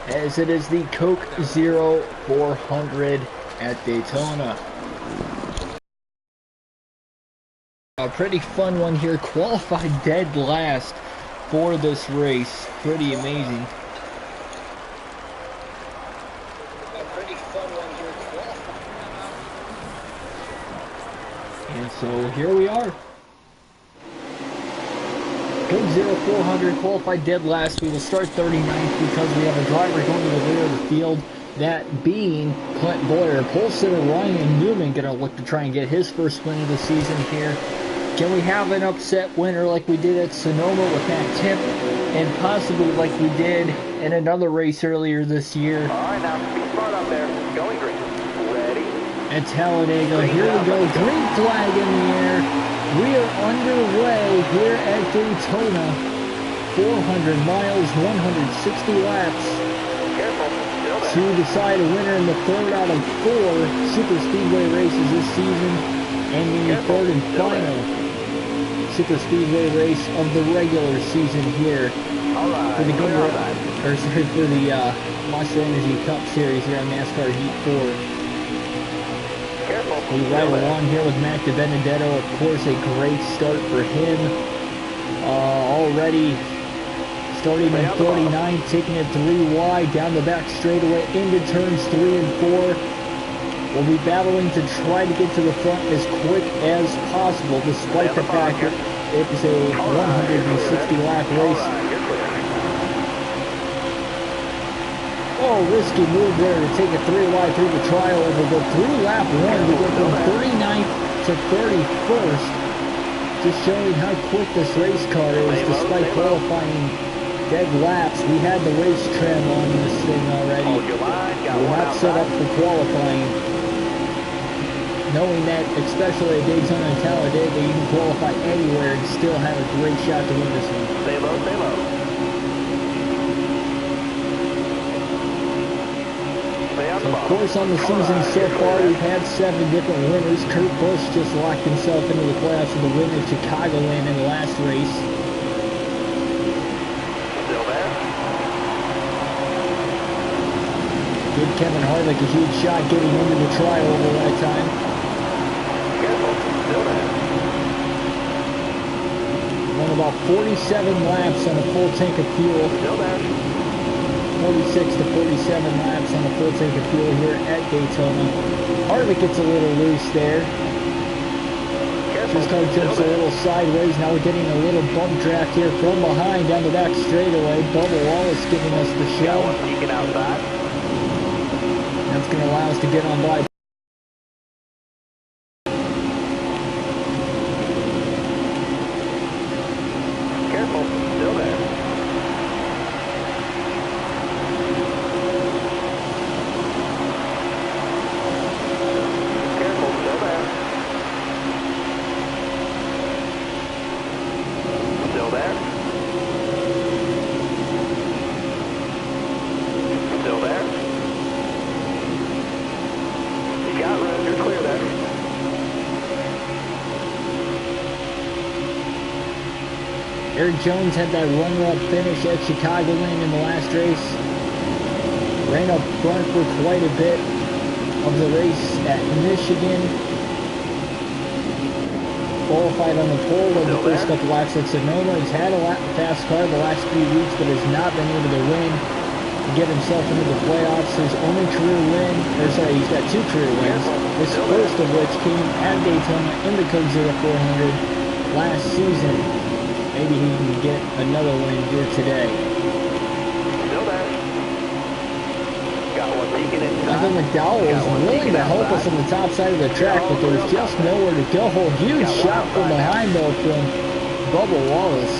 as it is the Coke Zero 400 at Daytona. A pretty fun one here. Qualified dead last for this race. Pretty amazing. A pretty fun one here. And so here we are. Coke Zero 400 qualified dead last. We will start 39th because we have a driver going to the rear of the field. That being Clint Boyer. Pole sitter Ryan Newman going to look to try and get his first win of the season here. Can we have an upset winner like we did at Sonoma with Matt Tip, and possibly like we did in another race earlier this year? Alright, now be smart up there. Going green. Ready? At Talladega. Here we go. Green flag in the air. We are underway here at Daytona. 400 miles, 160 laps. Careful. To decide a winner in the third out of 4 Super Speedway races this season, and the third and final Super Speedway race of the regular season here for the Monster Energy Cup Series here on NASCAR Heat 4. Careful. We ride along here with Mac DiBenedetto. Of course, a great start for him. Already starting in 39, taking it 3 wide down the back straightaway into turns 3 and 4. We'll be battling to try to get to the front as quick as possible, despite the fact that it is a 160 lap race. Oh, risky move there to take it 3 wide through the trioval, but through lap 1 we go from 39th to 31st, just showing how quick this race car is despite qualifying dead laps. We had the race trim on this thing already. We're not set up for qualifying, knowing that especially at Daytona and Talladega you can qualify anywhere and still have a great shot to win this one. Stay low, stay low. So of course on the season so far we've had 7 different winners. Kurt Busch just locked himself into the playoffs with a win at Chicagoland in the last race. Still there. Give Kevin Harvick a huge shot getting into the trioval that time. Careful. Still there. Won about 47 laps on a full tank of fuel. Still there. 46 to 47 laps on a full tank of fuel here at Daytona. Harvick gets a little loose there. Careful. His car tips a little sideways. Now we're getting a little bump draft here from behind down the back straightaway. Bubba Wallace giving us the show. Peeking outside. That's going to allow us to get on by. Careful. Still there. Careful. Still there. Still there. Still there. You got room. You're clear there. Eric Jones had that runner-up finish at Chicagoland in the last race. Ran up front for quite a bit of the race at Michigan. Qualified on the pole in the first couple laps at Sonoma. He's had a fast car the last few weeks, but has not been able to win to get himself into the playoffs. His only career win, he's got 2 career wins. This first of which came at Daytona in the Coke Zero 400 last season. Maybe he can get another win here today. Still there. Got one peeking inside. Michael McDowell was willing to help us on the top side of the track, but there was just nowhere to go. Huge shot from behind though from Bubba Wallace.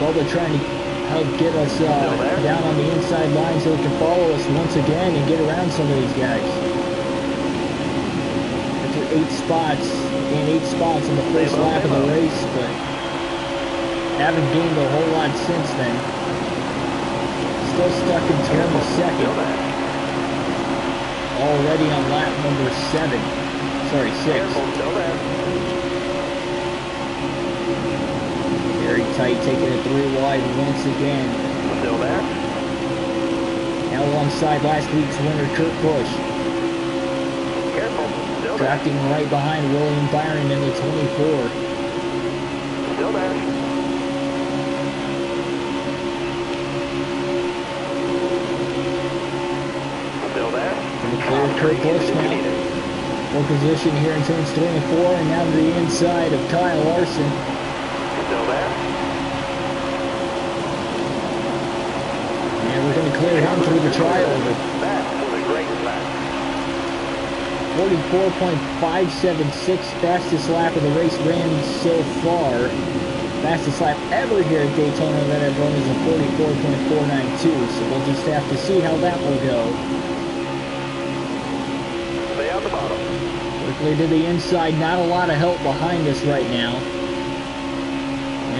Bubba trying to help get us down on the inside line so he can follow us once again and get around some of these guys. After 8 spots, gained 8 spots in the first lap of the race, but haven't gained a whole lot since then. Still stuck in turn the second. Already on lap number 7. Sorry, 6. Very tight, taking it 3 wide once again. Still there. Now alongside last week's winner, Kurt Busch. Careful. Still there. Drafting right behind William Byron in the 24. Still there. Still there. Going to clear Kurt Busch now. Full position here in turns 3 and 4, and now to the inside of Kyle Larson. Still there. And we're going to clear him through the trioval. That was a great lap. 44.576, fastest lap of the race ran so far. Fastest lap ever here at Daytona that I've run is a 44.492, so we'll just have to see how that will go. Stay on the bottom. Quickly to the inside, not a lot of help behind us right now.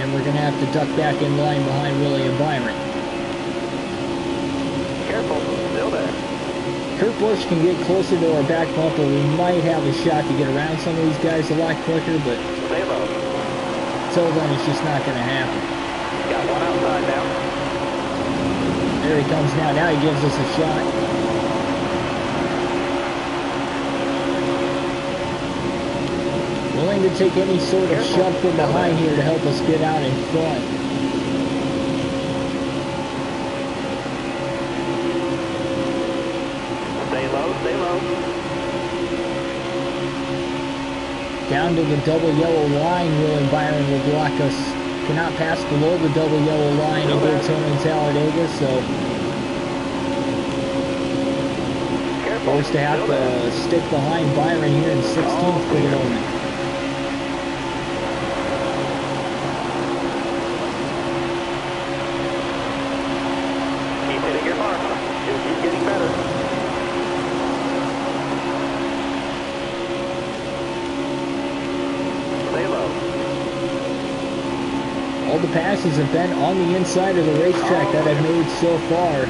And we're going to have to duck back in line behind William Byron. Careful. Still there. Kurt Busch can get closer to our back bumper. We might have a shot to get around some of these guys a lot quicker, but Stay low. until then it's just not going to happen. Got one outside now. There he comes now. Now he gives us a shot. Willing to take any sort of shove from behind here to help us get out in front. Stay low. Stay low. Down to the double yellow line, William Byron will block us. Cannot pass below the double yellow line in Daytona and Talladega, so forced to have to stick behind Byron here in 16th for the moment. Keep hitting your mark. You'll keep getting better. Stay low. All the passes have been on the inside of the racetrack that I've made so far.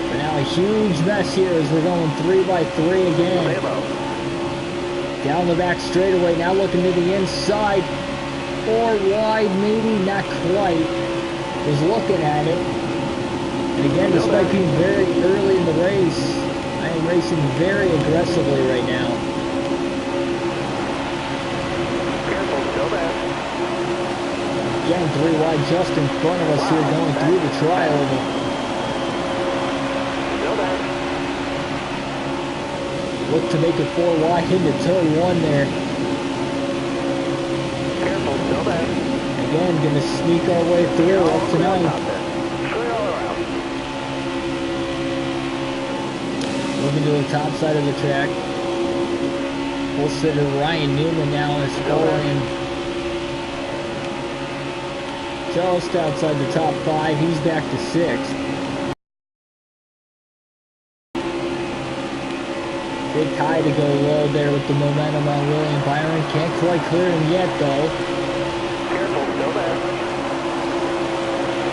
But now a huge mess here as we're going 3 by 3 Stay again. low. Down the back straightaway, now looking to the inside. 4 wide, maybe, not quite. Was looking at it. And again, despite being very early in the race, I am racing very aggressively right now. Careful. Still there. Again, 3 wide just in front of us here going through the trioval. Still there. Look to make it 4 wide into turn 1 there. Careful. Still there. Again, gonna sneak our way through up to 9. Straight all around. Moving to the top side of the track. Full sitter Ryan Newman now is scoring just outside the top 5. He's back to 6th. Big tie to go low there with the momentum on William Byron. Can't quite clear him yet though. Careful. Still there.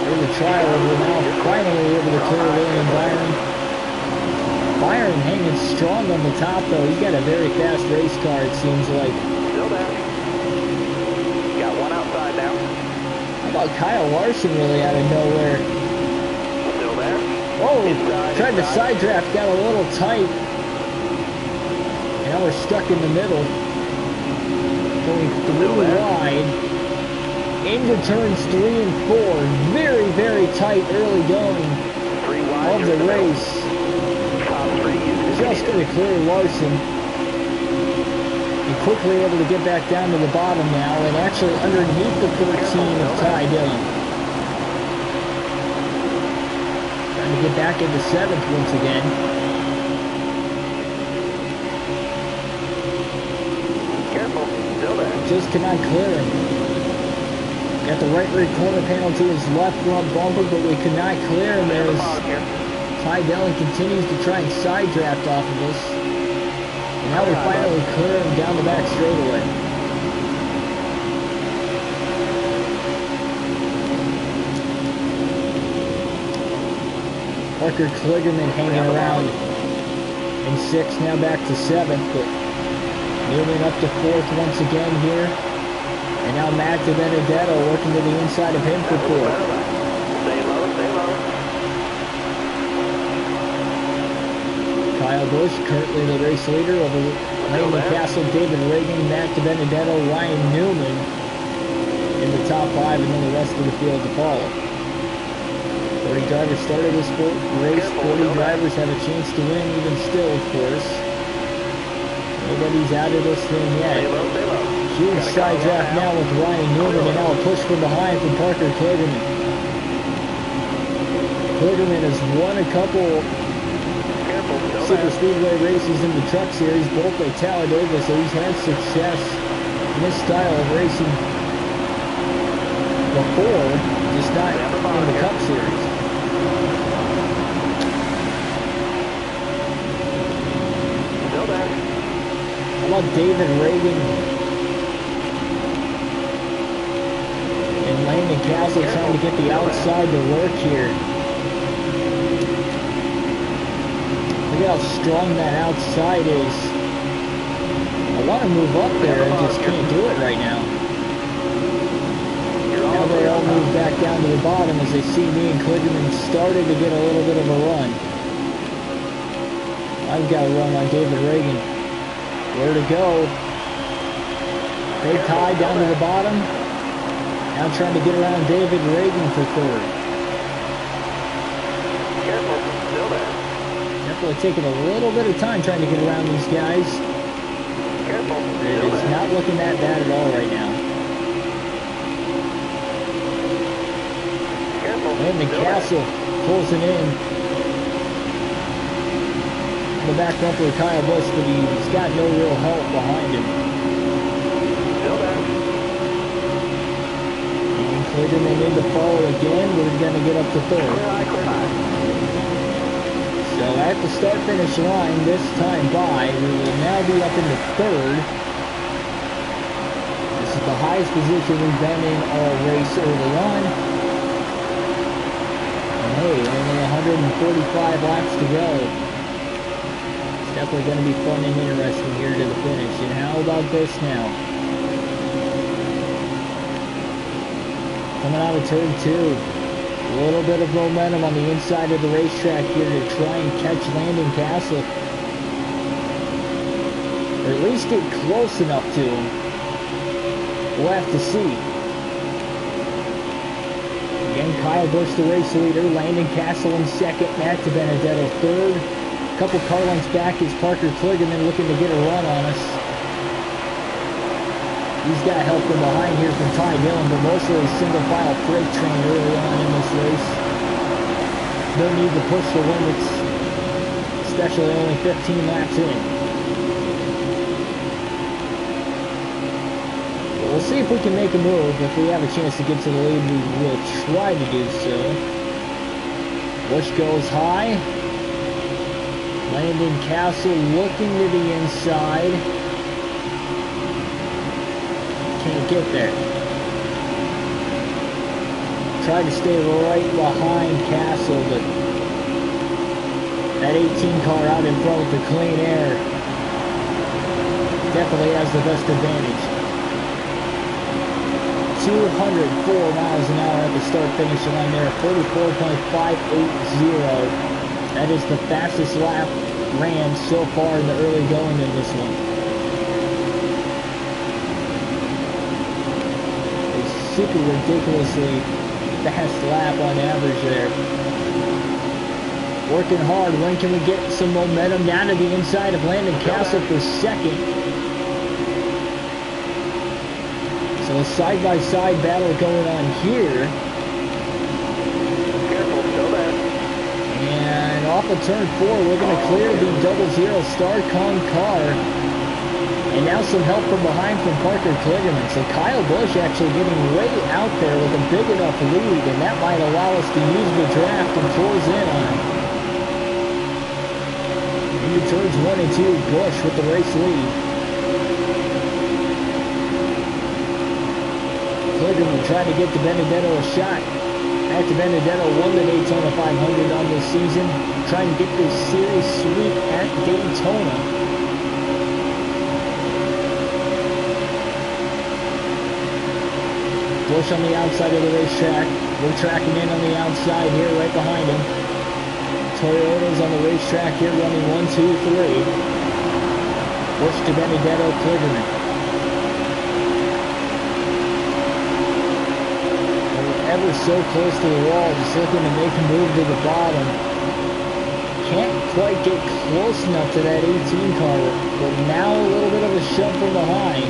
In the trial, we're now finally able to clear William Byron. Byron hanging strong on the top though. He's got a very fast race car, it seems like. Still there. Got one outside now. How about Kyle Larson really out of nowhere? Still there. Whoa! Inside, Tried to inside. side draft, got a little tight. Now we're stuck in the middle. Going 3 wide. Into turns 3 and 4. Very, very tight early going 3 wide. of the race. Top 3 is Just going to clear Larson. And quickly able to get back down to the bottom now. And actually underneath the 13 of Ty Dillon. Trying to get back into 7th once again. Careful. Still there. Just cannot clear him. Got the right rear corner panel to his left front bumper, but we could not clear him Stay on the as bottom here. Ty Dillon continues to try and side draft off of us. And now we finally clear him down the back straightaway. Parker Kligerman hanging around in 6th, now back to 7th, but Newman up to 4th once again here. And now Matt Benedetto working to the inside of him for fourth. Stay low, stay low. Kyle Busch currently the race leader over Landon Castle, David Reagan, Matt Benedetto, Ryan Newman in the top 5, and then the rest of the field to follow. 40 drivers started this race. 40 drivers have a chance to win, even still, of course. Nobody's out of this thing yet. Huge side draft now with Ryan Newman, and now a push from behind from Parker Kligerman. Kligerman has won a couple Super Speedway races in the Truck Series, both at Talladega, so he's had success in this style of racing before, just not in the Cup Series. Still there. How about David Reagan and Landon Castle trying to get the outside to work here? Look at how strong that outside is. I want to move up there, I just can't do it right now. Now they all move back down to the bottom as they see me and Kligerman started to get a little bit of a run. I've got a run on David Reagan. Where to go? They tie down to the bottom. Now trying to get around David Reagan for third. Careful, still there. Definitely taking a little bit of time trying to get around these guys. Careful, It is not looking that bad at all right now. And the Castle pulls it in. The back bumper of Kyle Busch, but he's got no real help behind him. Still there. And Kligerman in to follow again. We're going to get up to third. Clear high. So at the start-finish line this time by, we will now be up into third. This is the highest position we've been in all race early on. Hey, only 145 laps to go. It's definitely going to be fun and interesting here to the finish. And how about this now? Coming out of turn 2. A little bit of momentum on the inside of the racetrack here to try and catch Landon Castle. Or at least get close enough to him. We'll have to see. Again, Kyle Busch, the race leader. Landon Castle in second. Matt Benedetto third. A couple car lengths back is Parker Kligerman looking to get a run on us. He's got help from behind here from Ty Dillon, but mostly a single file freight train early on in this race. No need to push the limits, especially only 15 laps in. We'll see if we can make a move. If we have a chance to get to the lead, we will try to do so. Busch goes high. Landon Castle looking to the inside. Can't get there. Tried to stay right behind Castle, but that 18 car out in front with the clean air definitely has the best advantage. 204 miles an hour at the start-finish line there, 44.580. That is the fastest lap ran so far in the early going in this one. A super ridiculously fast lap on average there. Working hard. When can we get some momentum down to the inside of Landon Castle for second? So a side-by-side battle going on here. Careful, still there. And off of turn 4, we're going to clear the 00 Starcom car. And now some help from behind from Parker Kligerman. So Kyle Busch actually getting way out there with a big enough lead, and that might allow us to use the draft and close in on him. Into turns 1 and 2, Busch with the race lead. Kligerman trying to get to Benedetto a shot. After Benedetto won the Daytona 500 on this season, trying to get this series sweep at Daytona. Busch on the outside of the racetrack. We're tracking in on the outside here, right behind him. Toyota's on the racetrack here, running 1, 2, 3. Busch to Benedetto, Kligerman. Ever so close to the wall, just looking to make a move to the bottom. Can't quite get close enough to that 18 car, but now a little bit of a shove from behind.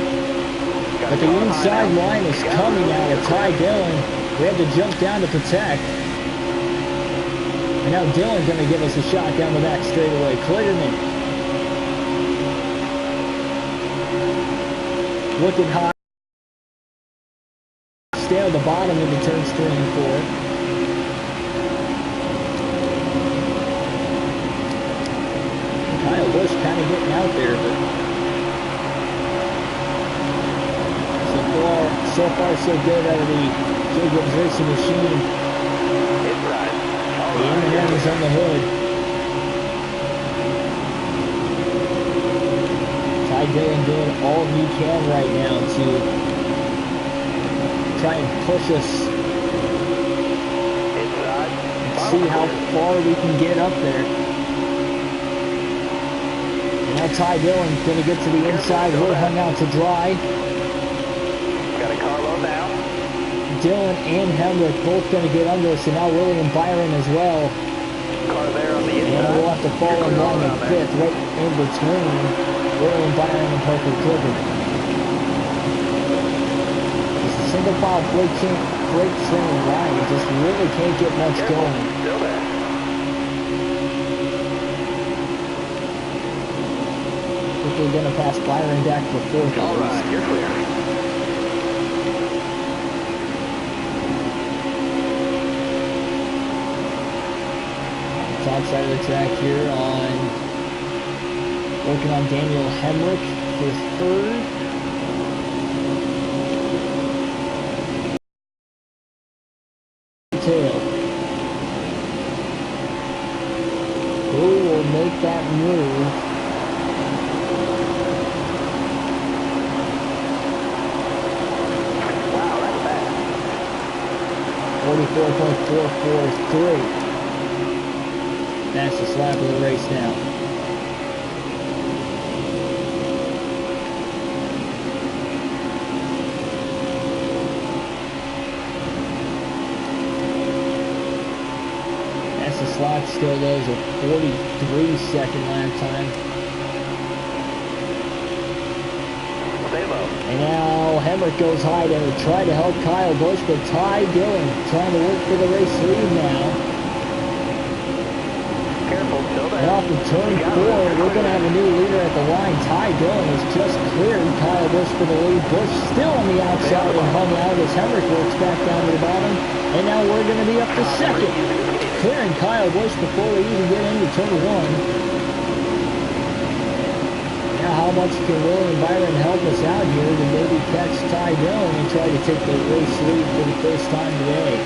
But the inside line is coming out of Ty Dillon. We had to jump down to protect. And now Dillon's going to give us a shot down the back straightaway. Kligerman looking high. Stay on the bottom into turns 3 and 4. Kyle Busch kind of getting out there, but so far so good out of the Jacobs Racing Machine. The M&M is on the hood. Ty Dillon doing all he can right now to try and push us and see how far we can get up there. And now Ty Dillon's going to get to the inside. We're hung out to dry. Got a car low now. Dillon and Hemrick both going to get under us, and now William Byron as well. Car there on the inside. And we'll have to fall in line at 5th, right in between William Byron and Parker Kligerman. Single file brake train line, it just really can't get much going. Still there. Quickly going to pass Byron back for 4th. All right, you're clear. Top side of the track here working on Daniel Hemrick for 3rd. Who will make that move? Wow, that's fast. 44.443. Fastest lap of the race now. Slot still goes a 43-second lap time. Stay low. And now Hemrick goes high to try to help Kyle Busch, but Ty Dillon trying to work for the race lead now. Careful, still there. And off of turn 4, we're going to have a new leader at the line. Ty Dillon has just cleared Kyle Busch for the lead. Busch still on the outside and hung out as Hemrick works back down to the bottom. And now we're going to be up to 2nd. Clearing Kyle Busch before we even get into turn 1. Now how much can William Byron help us out here to maybe catch Ty Dillon and try to take the race lead for the first time today?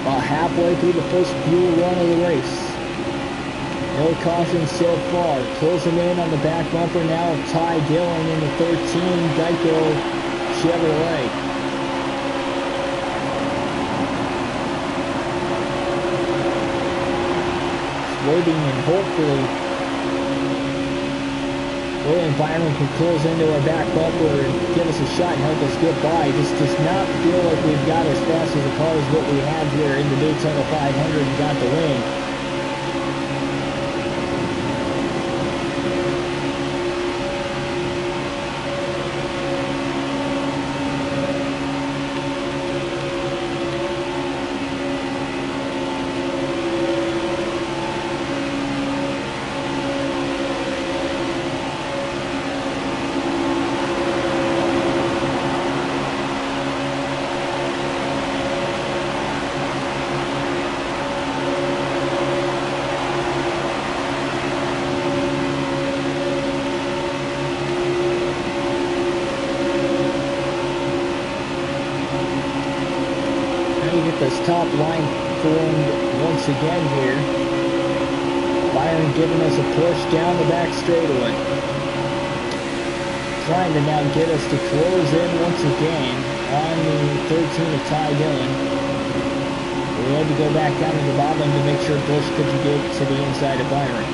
About halfway through the first fuel run of the race. No cautions so far. Closing in on the back bumper now of Ty Dillon in the 13 Geico Chevrolet. Waiting and hopefully William Byron can close into our back bumper and give us a shot and help us get by. This does not feel like we've got as fast as the car as what we have here in the Daytona 500 and got the win. This top line formed once again here. Byron giving us a push down the back straightaway. Trying to now get us to close in once again on the 13 of Ty Dillon. We had to go back down to the bottom to make sure Bush could get to the inside of Byron.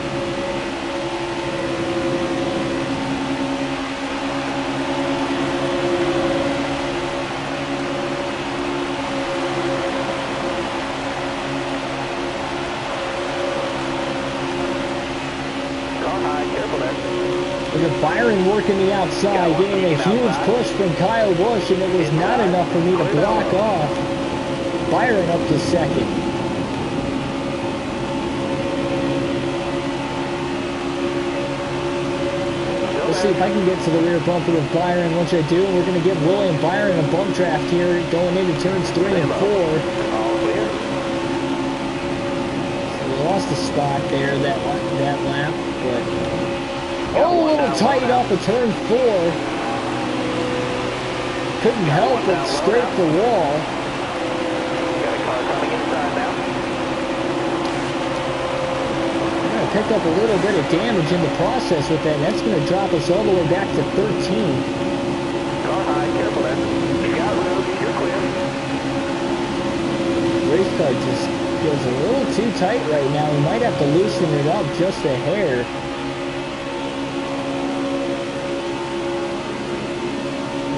Look at Byron working the outside, getting a huge push from Kyle Busch, and it was not enough for me to block off Byron up to second. Let's see if I can get to the rear bumper of Byron. Once I do, we're going to give William Byron a bump draft here going into turns 3 and 4. So we lost a spot there that lap, but... Oh, a little tight off of turn 4. Couldn't help but scrape the wall. Got a car coming inside now. We're going to pick up a little bit of damage in the process with that. That's going to drop us all the way back to 13. Car high, careful there. You got room, you're clear. Race car just feels a little too tight right now. We might have to loosen it up just a hair.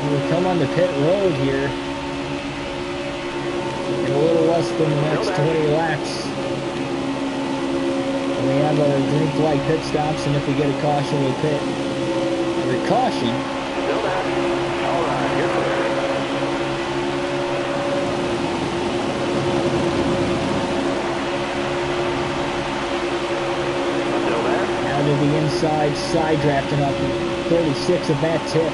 We come on the pit road here in a little less than the next 20 laps. And we have our green flag pit stops, and if we get a caution, we pit. Under caution. Still back. All right, you're clear. Still there. Out of the inside, side drafting up 36 of that tip.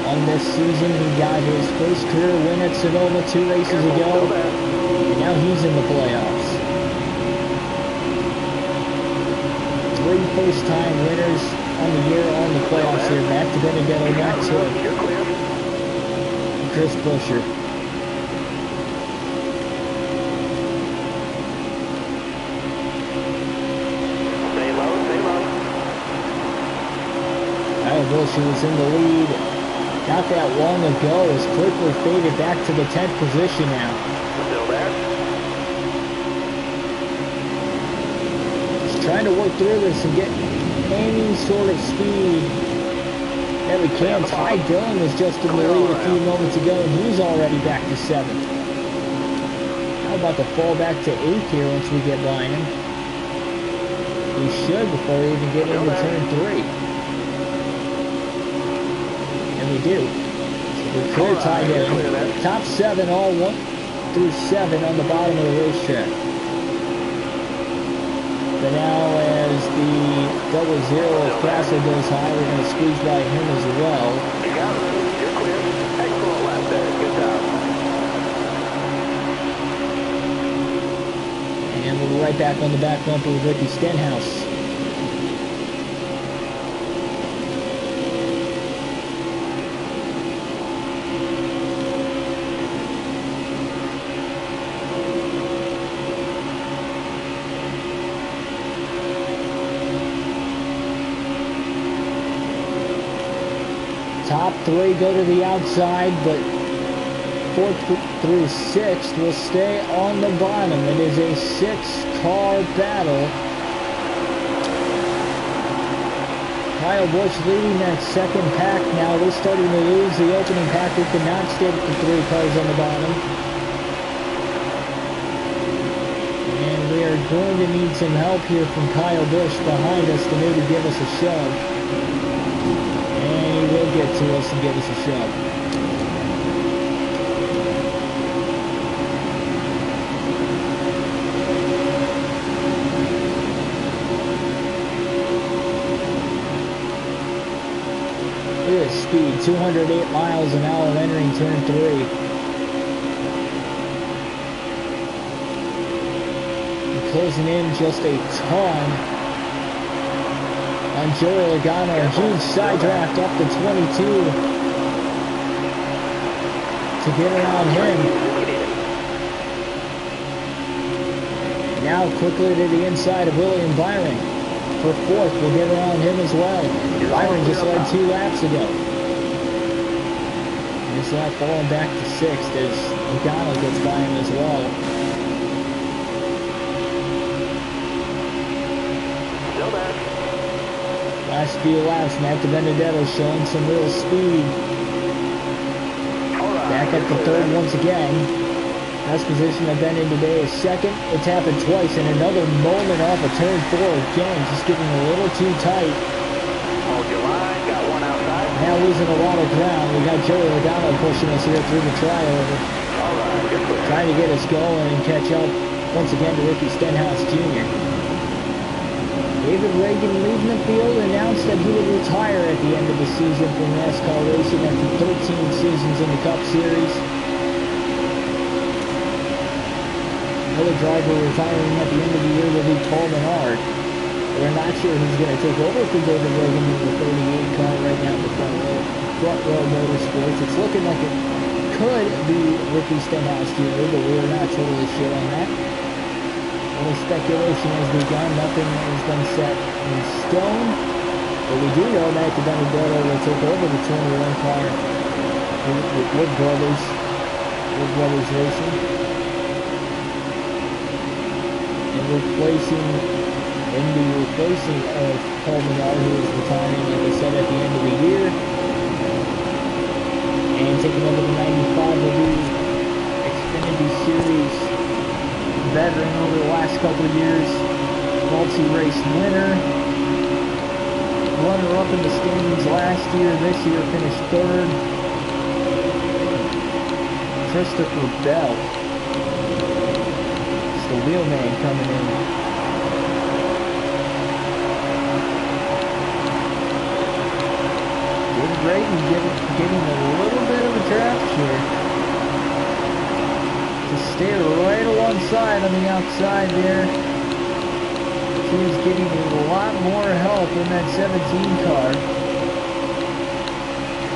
On this season, he got his first career win at Sonoma 2 races ago, and now he's in the playoffs. 3 first-time winners on the year on the playoffs here. Back to Benedetto, Max Hood, and Chris Buescher. Stay low, stay low. Kyle Buescher was in the lead not that long ago, has quickly faded back to the 10th position now. Still there. Just trying to work through this and get any sort of speed that we can. Ty Dillon was just in the lead a few moments ago, and he's already back to 7th. How about to fall back to 8th here once we get by him? We should before we even get into turn 3. We do. We clear Ty Dillon. Top 7, all 1 through 7 on the bottom of the racetrack. But now as the double zero of Castle goes high, we're going to squeeze by him as well. You got it. You're clear. Excellent lap there. Good job. And we'll be right back on the back bumper with Ricky Stenhouse. Top 3 go to the outside, but 4th through 6th will stay on the bottom. It is a 6-car battle. Kyle Busch leading that second pack now. We're starting to lose the opening pack. We cannot stay with the 3 cars on the bottom. And we are going to need some help here from Kyle Busch behind us to maybe give us a shove. And he will get to us and give us a shove. Look at his speed, 208 miles an hour entering turn 3. And closing in just a ton on Joey Logano. A huge side draft up to 22. to get around him. Now quickly to the inside of William Byron. For fourth, we'll get around him as well. Byron just led 2 laps ago. This lap falling back to 6th as O'Donnell gets by him as well. Still back. Last few laps, Matt DiBenedetto showing some real speed. Back up to 3rd once again. Best position I've been in today is 2nd. It's happened twice, and another moment off of turn 4 again, just getting a little too tight. Hold your line, got one outside. Now losing a lot of ground. We got Joey O'Donnell pushing us here through the tryover. Alright, good clear. Trying to get us going and catch up once again to Ricky Stenhouse Jr. David Reagan leaving the field announced that he would retire at the end of the season from NASCAR racing after 13 seasons in the Cup Series. Another driver retiring at the end of the year will be Paul Menard. We're not sure who's going to take over for David Reagan in the 38 car right now in the front row motorsports. It's looking like it could be Ricky Stenhouse Jr., but we're not totally sure on that. Only speculation has begun. Nothing has been set in stone. But we do know Matt DiBenedetto will take over the 21 car with Wood Brothers Racing. And replacing of Paul Menard, who is retiring, like I said, at the end of the year. And taking over the 95 will be Xfinity Series veteran over the last couple of years, multi-race winner, runner-up in the standings last year, this year finished 3rd. Christopher Bell. It's the wheelman coming in. David Reagan getting a little bit of a draft here. To stay right alongside on the outside there. He's getting a lot more help in that 17 car.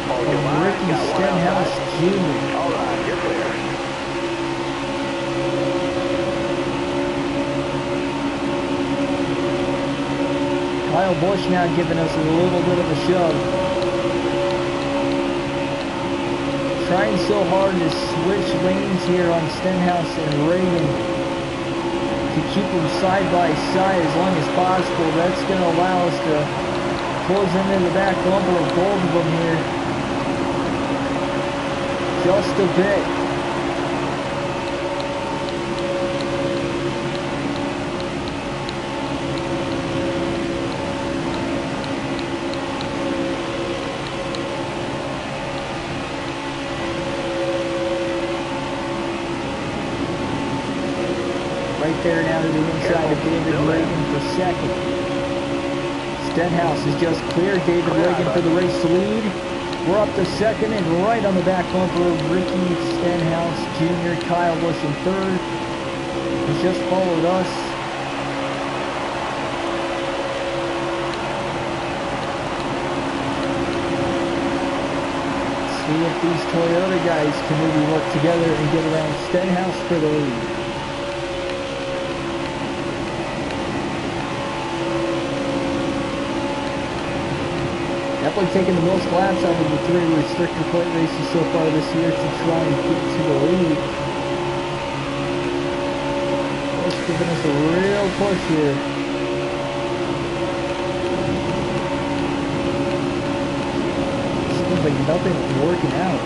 From Ricky Stenhouse Jr. Alright, you're clear. Kyle Busch now giving us a little bit of a shove. Trying so hard to switch lanes here on Stenhouse and Reagan to keep them side by side as long as possible. That's going to allow us to close into the back bumper of both of them here just a bit. Right there now to the inside of David Reagan for 2nd. Stenhouse is just clear. David Reagan for the race to lead. We're up to 2nd and right on the back bumper of Ricky Stenhouse Jr. Kyle Busch in 3rd. He's just followed us. Let's see if these Toyota guys can maybe work together and get around Stenhouse for the lead. Definitely taking the most laps out of the 3 restrictor plate races so far this year to try and get to the lead. Just giving us a real push here. Seems like nothing's working out.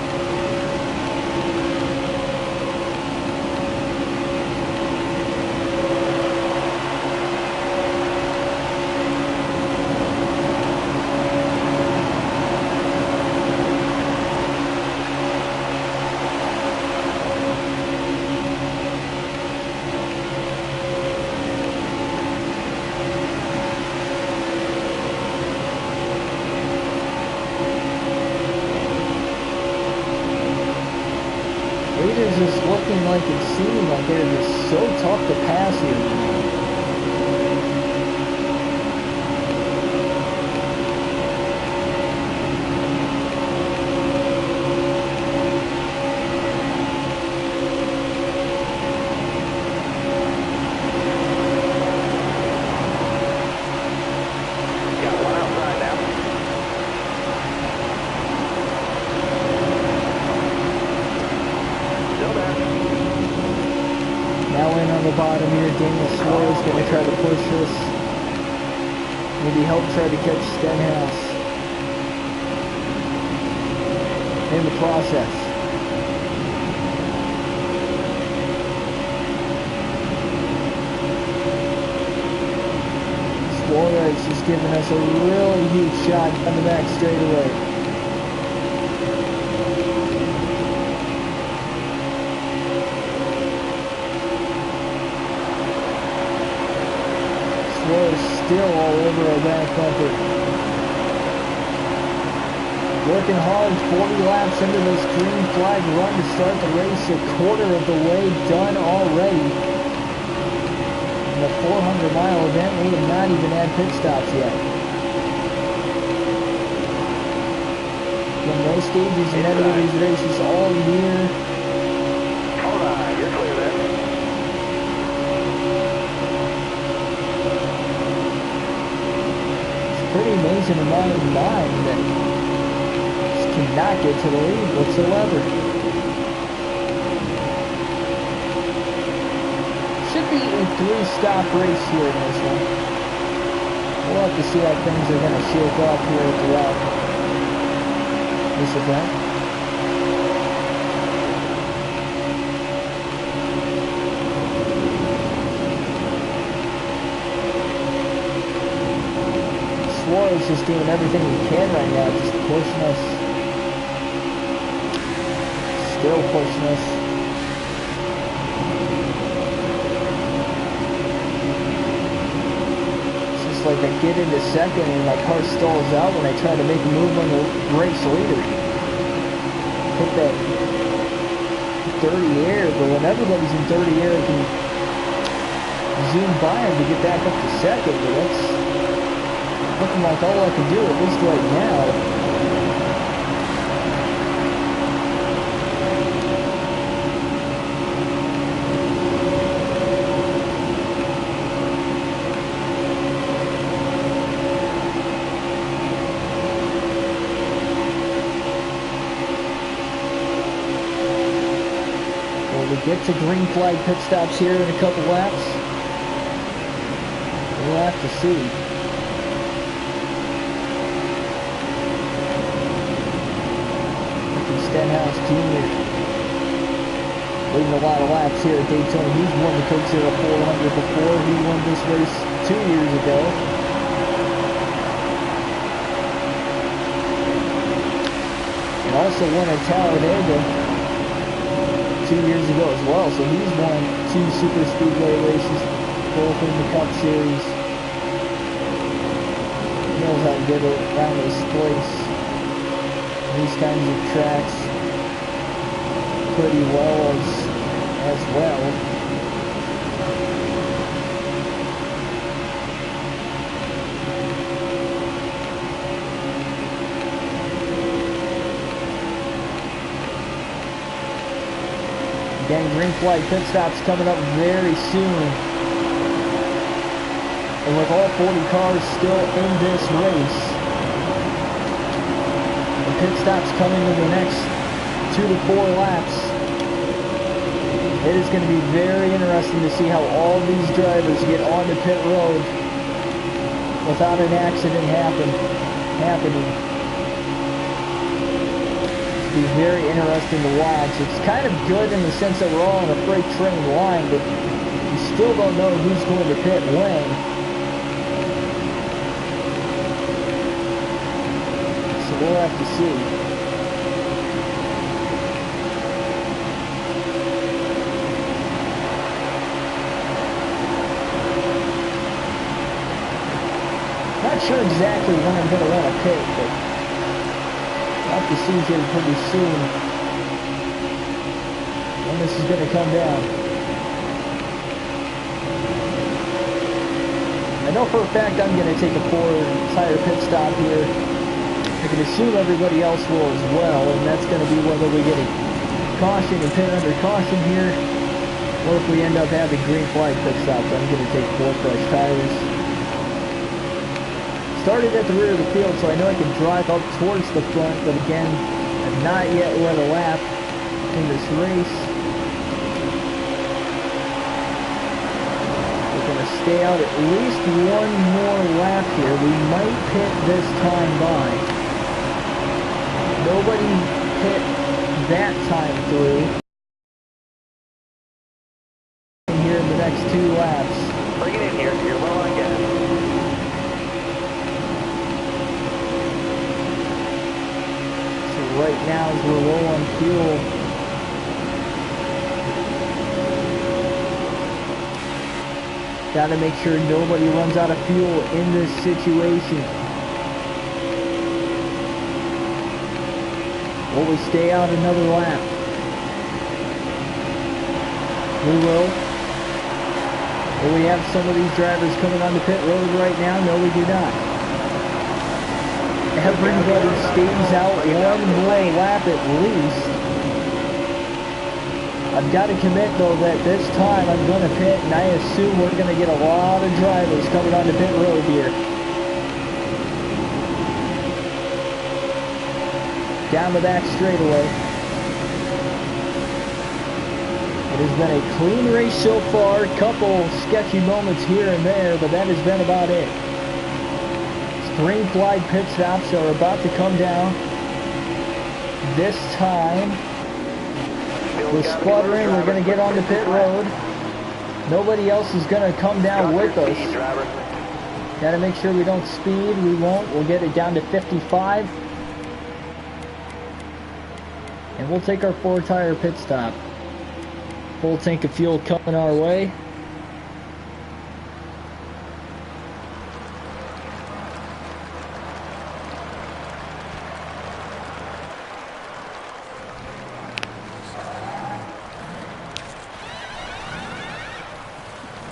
Raiders is looking like it seems like they're just so tough to pass here. in on the bottom here. Daniel Suarez going to try to push this. Maybe help try to catch Stenhouse in the process. Suarez is giving us a really huge shot on the back straightaway. Suarez still all over our back bumper. Working hard, 40 laps into this green flag run to start the race, a quarter of the way done already. In a 400-mile event, we have not even had pit stops yet. Again, no stages in any of these races all year. Hold on, you're clear there. It's pretty amazing in my mind that just cannot get to the lead whatsoever. Should be a 3-stop race here in this one. We'll have to see how things are going to shake up here throughout this event. Suarez is doing everything he can right now, just pushing us. Still pushing us. Like I get into second and my car stalls out when I try to make a move on the race leader. Hit that dirty air, but when everybody's in dirty air, I can zoom by him to get back up to second, but that's looking like all I can do, at least right now. Get to green flag pit stops here in a couple laps. We'll have to see. Stenhouse Jr. leading a lot of laps here at Daytona. He's won the Coke Zero 400 before. He won this race 2 years ago. And also won at Talladega 2 years ago as well, so he's won 2 super speedway races, both in the Cup Series. He knows how to get around this place, these kinds of tracks, pretty well as well. Again, green flag pit stops coming up very soon. And with all 40 cars still in this race, the pit stops coming in the next 2 to 4 laps. It is going to be very interesting to see how all these drivers get onto pit road without an accident happening. Be very interesting to watch. It's kind of good in the sense that we're all on a freight train line, but you still don't know who's going to pit when. So we'll have to see. Not sure exactly when I'm going to want to pit, but I'll have to see here pretty soon when this is going to come down. I know for a fact I'm going to take a 4-tire pit stop here. I can assume everybody else will as well, and that's going to be whether we get a caution and pit under caution here, or if we end up having green flag pit stops. I'm going to take 4 fresh tires. Started at the rear of the field, so I know I can drive up towards the front, but again, I've not yet led a lap in this race. stay out at least one more lap here. We might pit this time by. Nobody pit that time through. Here in the next 2 laps. Bring it in here. You're low on gas. So right now, as we're low on fuel, got to make sure nobody runs out of fuel in this situation. Will we stay out another lap? We will. Will we have some of these drivers coming on the pit road right now? No, we do not. Everybody stays out one more lap at least. I've got to commit, though, that this time I'm going to pit, and I assume we're going to get a lot of drivers coming on the pit road here. Down the back straightaway. It has been a clean race so far. Couple sketchy moments here and there, but that has been about it. String-flied pit stops are about to come down. This time, we're sputtering. We're going to get on the pit road. Nobody else is going to come down with us. Got to make sure we don't speed. We won't. We'll get it down to 55. And we'll take our 4-tire pit stop. Full tank of fuel coming our way.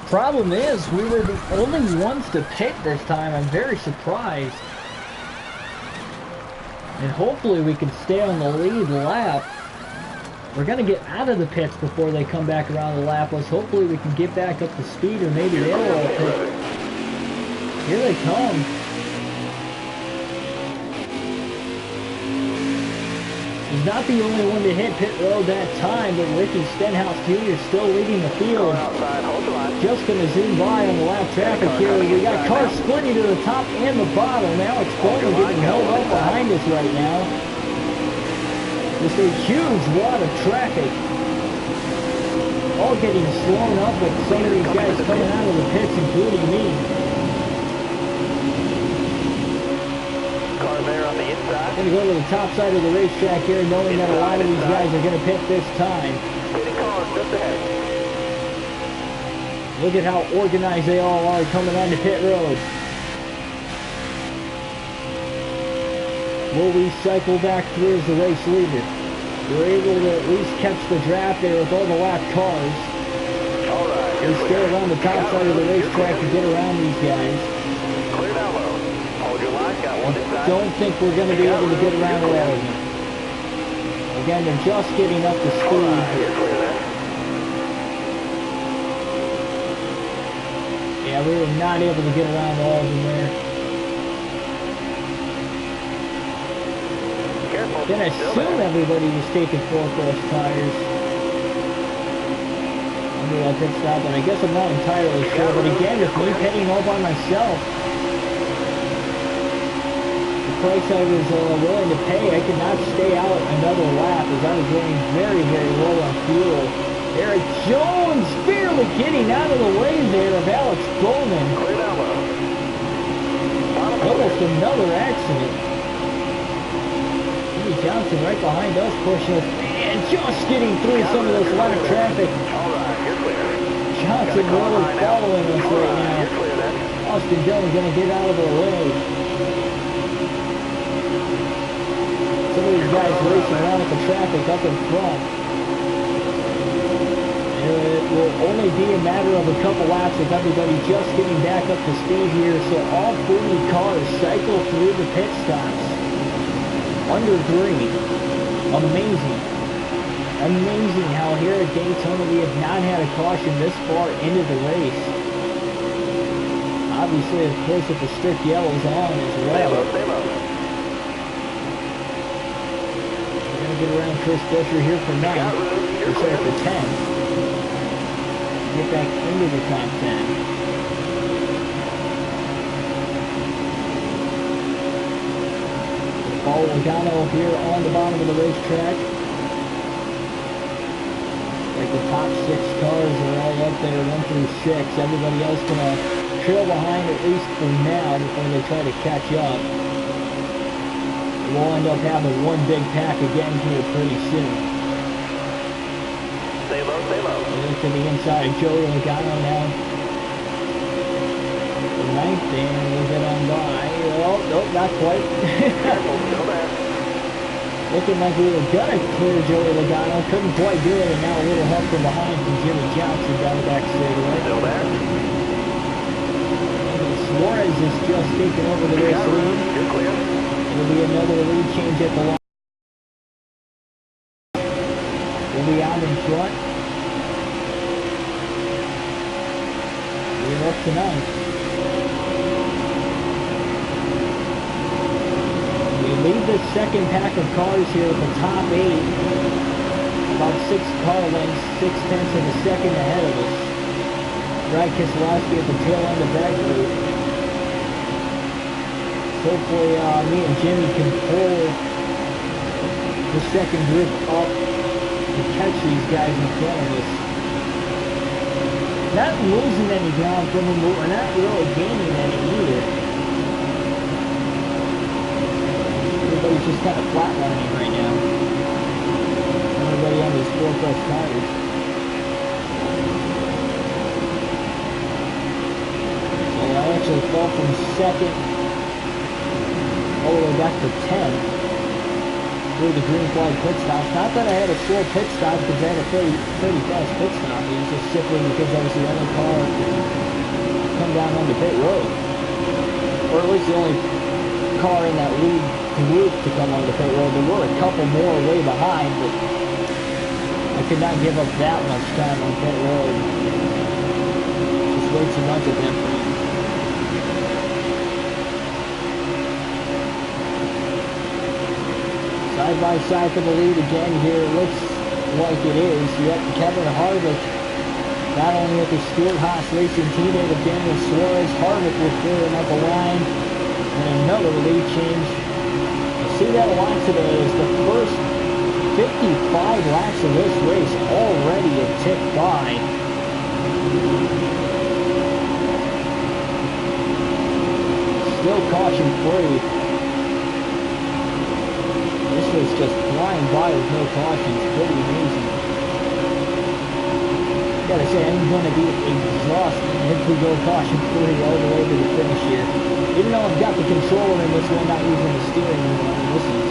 Problem is, we were the only ones to pit this time. I'm very surprised. And hopefully we can stay on the lead lap. We're going to get out of the pits before they come back around the lap. Let's hopefully we can get back up to speed, or maybe they'll all pit. Here they come. He's not the only one to hit pit road that time, but Ricky Stenhouse Jr. is still leading the field. Just going to zoom by on the lap traffic here. We got cars splitting to the top and the bottom. Alex Bowman getting held up behind us right now. Just a huge wad of traffic. All getting slown up with some of these guys coming out of the pits, including me. Car there on the inside. Going to go to the top side of the racetrack here, knowing that a lot of these guys are going to pit this time. Pitting cars just ahead. Look at how organized they all are coming onto pit road. Will we cycle back through as the race leader? We're able to at least catch the draft there with all the lap cars. We stay around the top side of the racetrack to get around these guys. Clear down low. Hold your line. Got one inside. Don't think we're going to be able to get around all of them. Again, they're just getting up to speed here. Yeah, we were not able to get around all of them there. Then I assume everybody was taking 4-course tires under that pit stop, and I guess I'm not entirely sure. But again, with me pitting all by myself, the price I was willing to pay, I could not stay out another lap as I was running very, very low on fuel. Eric Jones barely getting out of the way there of Alex Bowman. Almost another accident. Johnson right behind us, pushing us, and just getting through some of this lap traffic. Johnson really following us right now. Austin Dillon going to get out of our way. Some of these guys racing around at the traffic up in front. It will only be a matter of a couple laps of everybody just getting back up to speed here, so all 40 cars cycle through the pit stops. Under 3. Amazing. Amazing how here at Daytona we have not had a caution this far into the race. Obviously, of course, with the strict yellows on as well. We're going to get around Chris Buescher here for 9. Or sorry, for 10. Get back into the top 10. Paul Logano here on the bottom of the racetrack. Like the top 6 cars are all up there, 1 through 6. Everybody else gonna trail behind, at least for now, before they try to catch up. We'll end up having one big pack again here pretty soon. Stay low, stay low. Look to the inside of Joey Logano now. The 9th, and we'll get on by. Oh, nope, not quite. Careful, still there. Looking like we were gonna clear Joey Logano. Couldn't quite do it, and now a little help from behind from Jimmy Johnson down the back straightaway. Still there. Suarez is just taking over the race lead. You're clear. It'll be another lead change at the line. We'll be out in front. We're up to 9th. We lead the second pack of cars here at the top 8. About 6 car lengths, 6/10 of a second ahead of us. Brad Keselowski at the tail end of that group. Hopefully me and Jimmy can pull the second group up to catch these guys in front of us. Not losing any ground from them, but we're not really gaining any either. Everybody's just kind of flatlining right now. Everybody on these 4+ tires. So I actually fell from 2nd all the way back to 10 through the green flag pit stop. Not that I had a slow pit stop because I had a 30 fast pit stop. It was just simply because I was the only car to come down on the pit road. Or at least the only car in that lead group to come on the pit road. There were a couple more way behind, but I could not give up that much time on pit road. Just way too much of them for me. Side by side for the lead again here. It looks like it is. Yep, Kevin Harvick, not only with the Stewart-Haas Racing teammate of Daniel Suarez, Harvick will clear him up the line. And another lead change. You see that a lot today is the first 55 laps of this race already a tick by. Still caution free. This was just flying by with no cautions. Pretty amazing. Gotta say, I'm gonna be exhausted if we go caution free all the way to the finish here. Even though I've got the controller in this one, not using the steering wheel. I mean, this is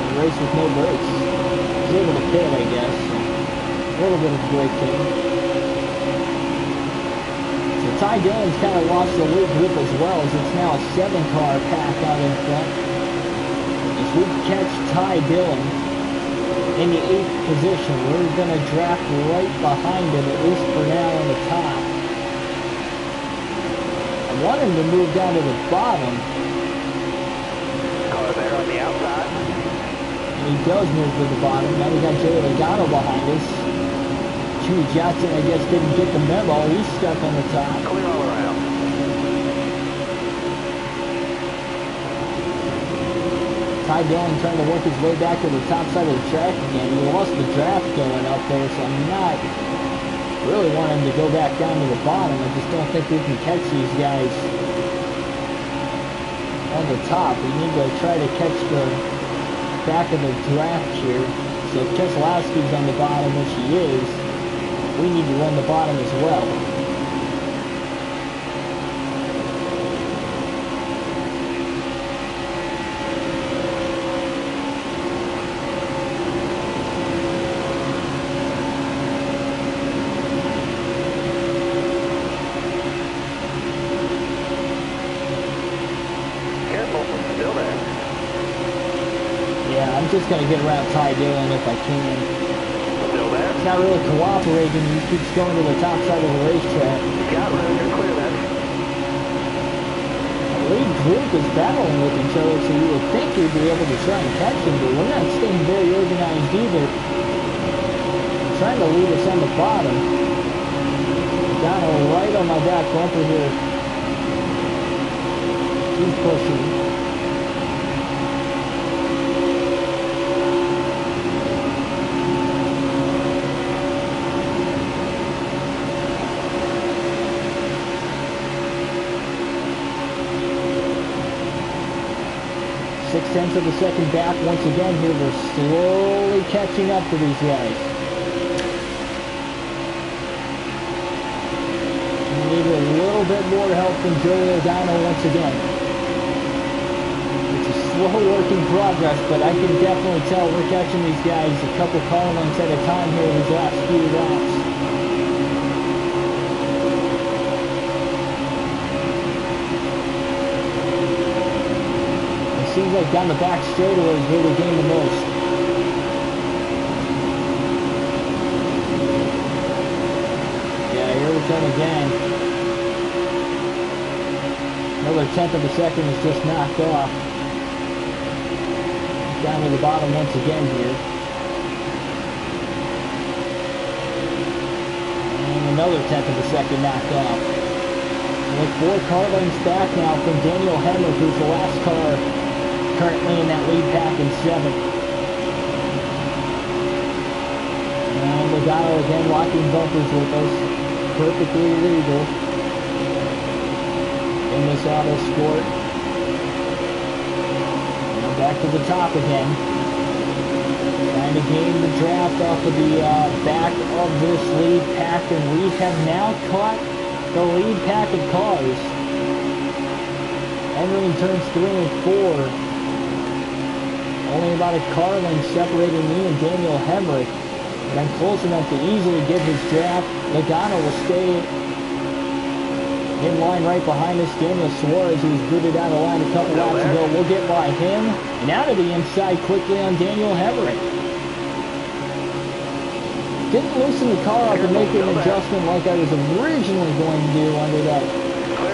a race with no brakes. I was able to pit, I guess. A little bit of braking. So Ty Dillon's kind of lost the lead group as well, as it's now a 7-car pack out in front. As we catch Ty Dillon in the 8th position, we're going to draft right behind him, at least for now, on the top. I want him to move down to the bottom. Car there on the outside. And he does move to the bottom. Now we got Joey Logano behind us. Jimmy Johnson, I guess, didn't get the memo. He's stuck on the top. Clear all around. Ty Dillon trying to work his way back to the top side of the track again. He lost the draft going up there, so I'm not really wanting to go back down to the bottom. I just don't think we can catch these guys on the top. We need to try to catch the back of the draft here. So if Keselowski's on the bottom, which he is, we need to run the bottom as well. Just going to get around Ty Dillon if I can. Still there? He's not really cooperating. He keeps going to the top side of the racetrack. Got room, you're clear then. The lead group is battling with each other, so you would think you'd be able to try and catch him, but we're not staying very organized either. I'm trying to lead us on the bottom. Down right on my back bumper here. He's pushing. 6/10 of a second back once again here. We're slowly catching up to these guys. We need a little bit more help from Joey Logano once again. It's a slow working progress, but I can definitely tell we're catching these guys a couple car lengths at a time here these last few laps. Seems like down the back straightaway is where we gain the most. Yeah, here we come again. Another 1/10 of a second is just knocked off. Down to the bottom once again here. And another 1/10 of a second knocked off. With 4 car lengths back now from Daniel Hemrick, who's the last car currently in that lead pack in 7th. And Logano again locking bumpers with us. Perfectly legal in this auto sport. And back to the top again. Trying to gain the draft off of the back of this lead pack. And we have now caught the lead pack of cars. Entering turns 3 and 4. Only about a car length separating me and Daniel Hemrick, but I'm close enough to easily get his draft. Logano will stay in line right behind us. Daniel Suarez, who was booted out of line a couple laps ago, will get by him. And out of the inside quickly on Daniel Hemrick. Didn't loosen the car up and make an adjustment like I was originally going to do under that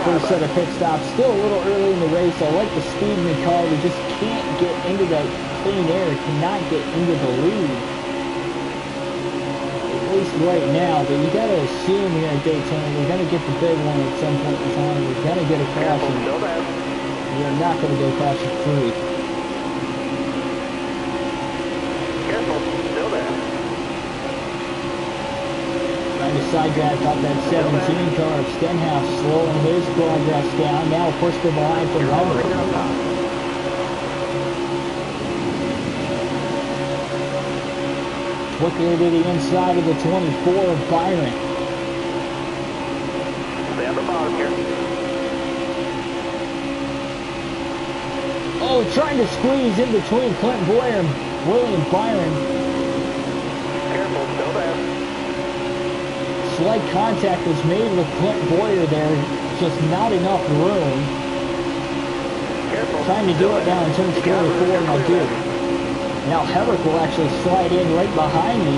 first set of pit stops. Still a little early in the race. I like the speed in the car. We just can't get into that clean air, cannot get into the lead. At least right now, but you gotta assume here at Daytona we're gonna get the big one at some point in time. We're gonna get a caution. We are not gonna go caution free. Careful, still there. Trying to side draft off that 17 car of Stenhouse, slowing his progress down. Now pushed to behind from Hemrick. Quickly to the inside of the 24 of Byron. Stay on the bottom here. Oh, trying to squeeze in between Clint Boyer and William Byron. Careful, still there. Slight contact was made with Clint Boyer there. Just not enough room. Careful. Trying to do it now in turns 3 and 4, and I do. Now Hemrick will actually slide in right behind me.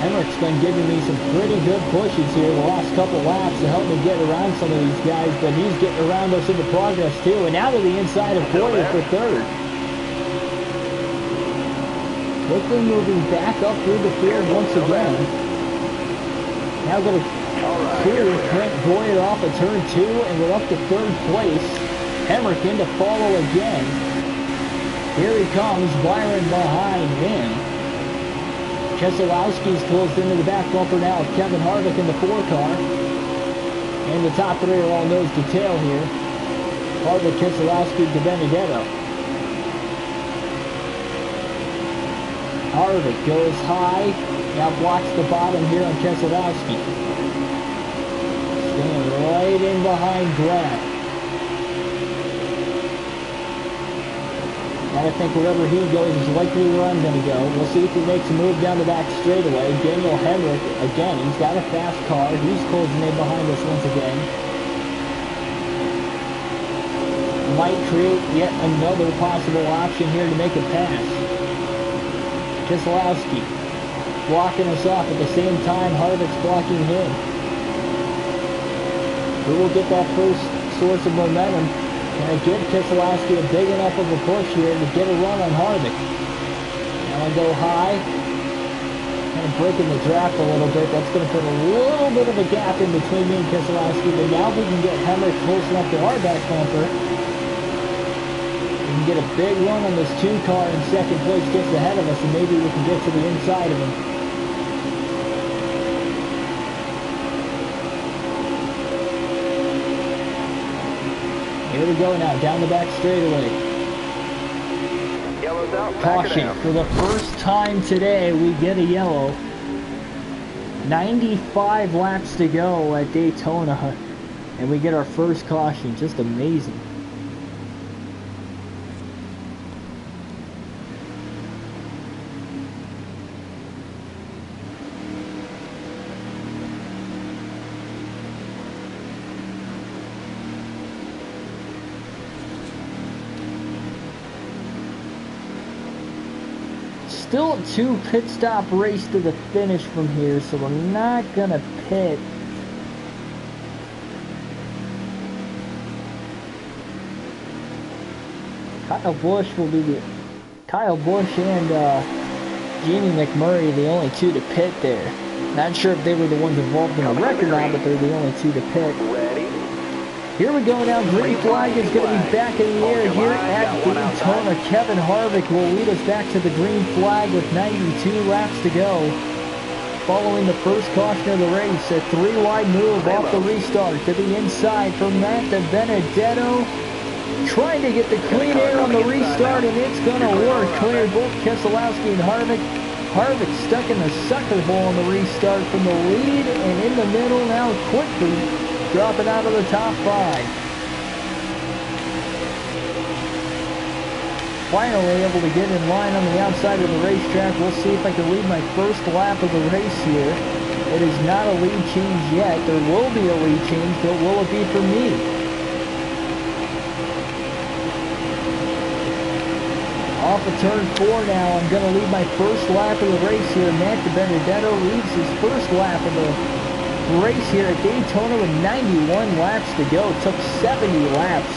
Hemrick's been giving me some pretty good pushes here the last couple laps to help me get around some of these guys, but he's getting around us into progress too, and out of the inside of Boyer for 3rd. Quickly moving back up through the field once again. Now going to clear Clint Boyer off of turn 2, and we're up to 3rd place. Hemrick in to follow again. Here he comes, Byron behind him. Keselowski's closed into the back bumper now with Kevin Harvick in the 4 car. And the top 3 are all nose to tail here. Harvick, Keselowski, DiBenedetto. Harvick goes high, now blocks the bottom here on Keselowski. Staying right in behind Brad. And I think wherever he goes is likely where I'm going to go. We'll see if he makes a move down the back straightaway. Daniel Hemrick, again, he's got a fast car. He's closing in behind us once again. Might create yet another possible option here to make a pass. Keselowski blocking us off at the same time Harvick's blocking him. Who will get that first source of momentum? Can I give Keselowski a big enough of a push here to get a run on Harvick? Now I go high. Kind of breaking the draft a little bit. That's going to put a little bit of a gap in between me and Keselowski. But now we can get Hemrick close enough to our back bumper. We can get a big run on this 2 car in 2nd place just ahead of us, and maybe we can get to the inside of him. Here we go now, down the back straightaway. Yellow's out. Caution, for the first time today, we get a yellow. 95 laps to go at Daytona, and we get our first caution. Just amazing. Still a 2 pit stop race to the finish from here, so we're not gonna pit. Kyle Busch and Jamie McMurray, the only 2 to pit there. Not sure if they were the ones involved in the wreck or not, but they're the only 2 to pit. Here we go now. Green flag is going to be back in the air here at Daytona. Kevin Harvick will lead us back to the green flag with 92 laps to go. Following the first caution of the race, a 3-wide move off the restart to the inside from Matt Benedetto. Trying to get the clean air on the restart, and it's going to work. Cleared both Keselowski and Harvick. Harvick stuck in the sucker hole on the restart from the lead, and in the middle now quickly dropping out of the top 5. Finally able to get in line on the outside of the racetrack. We'll see if I can lead my first lap of the race here. It is not a lead change yet. There will be a lead change, but will it be for me? Off of turn 4 now, I'm going to lead my first lap of the race here. Matt Benedetto leads his first lap of the race here at Daytona with 91 laps to go. It took 70 laps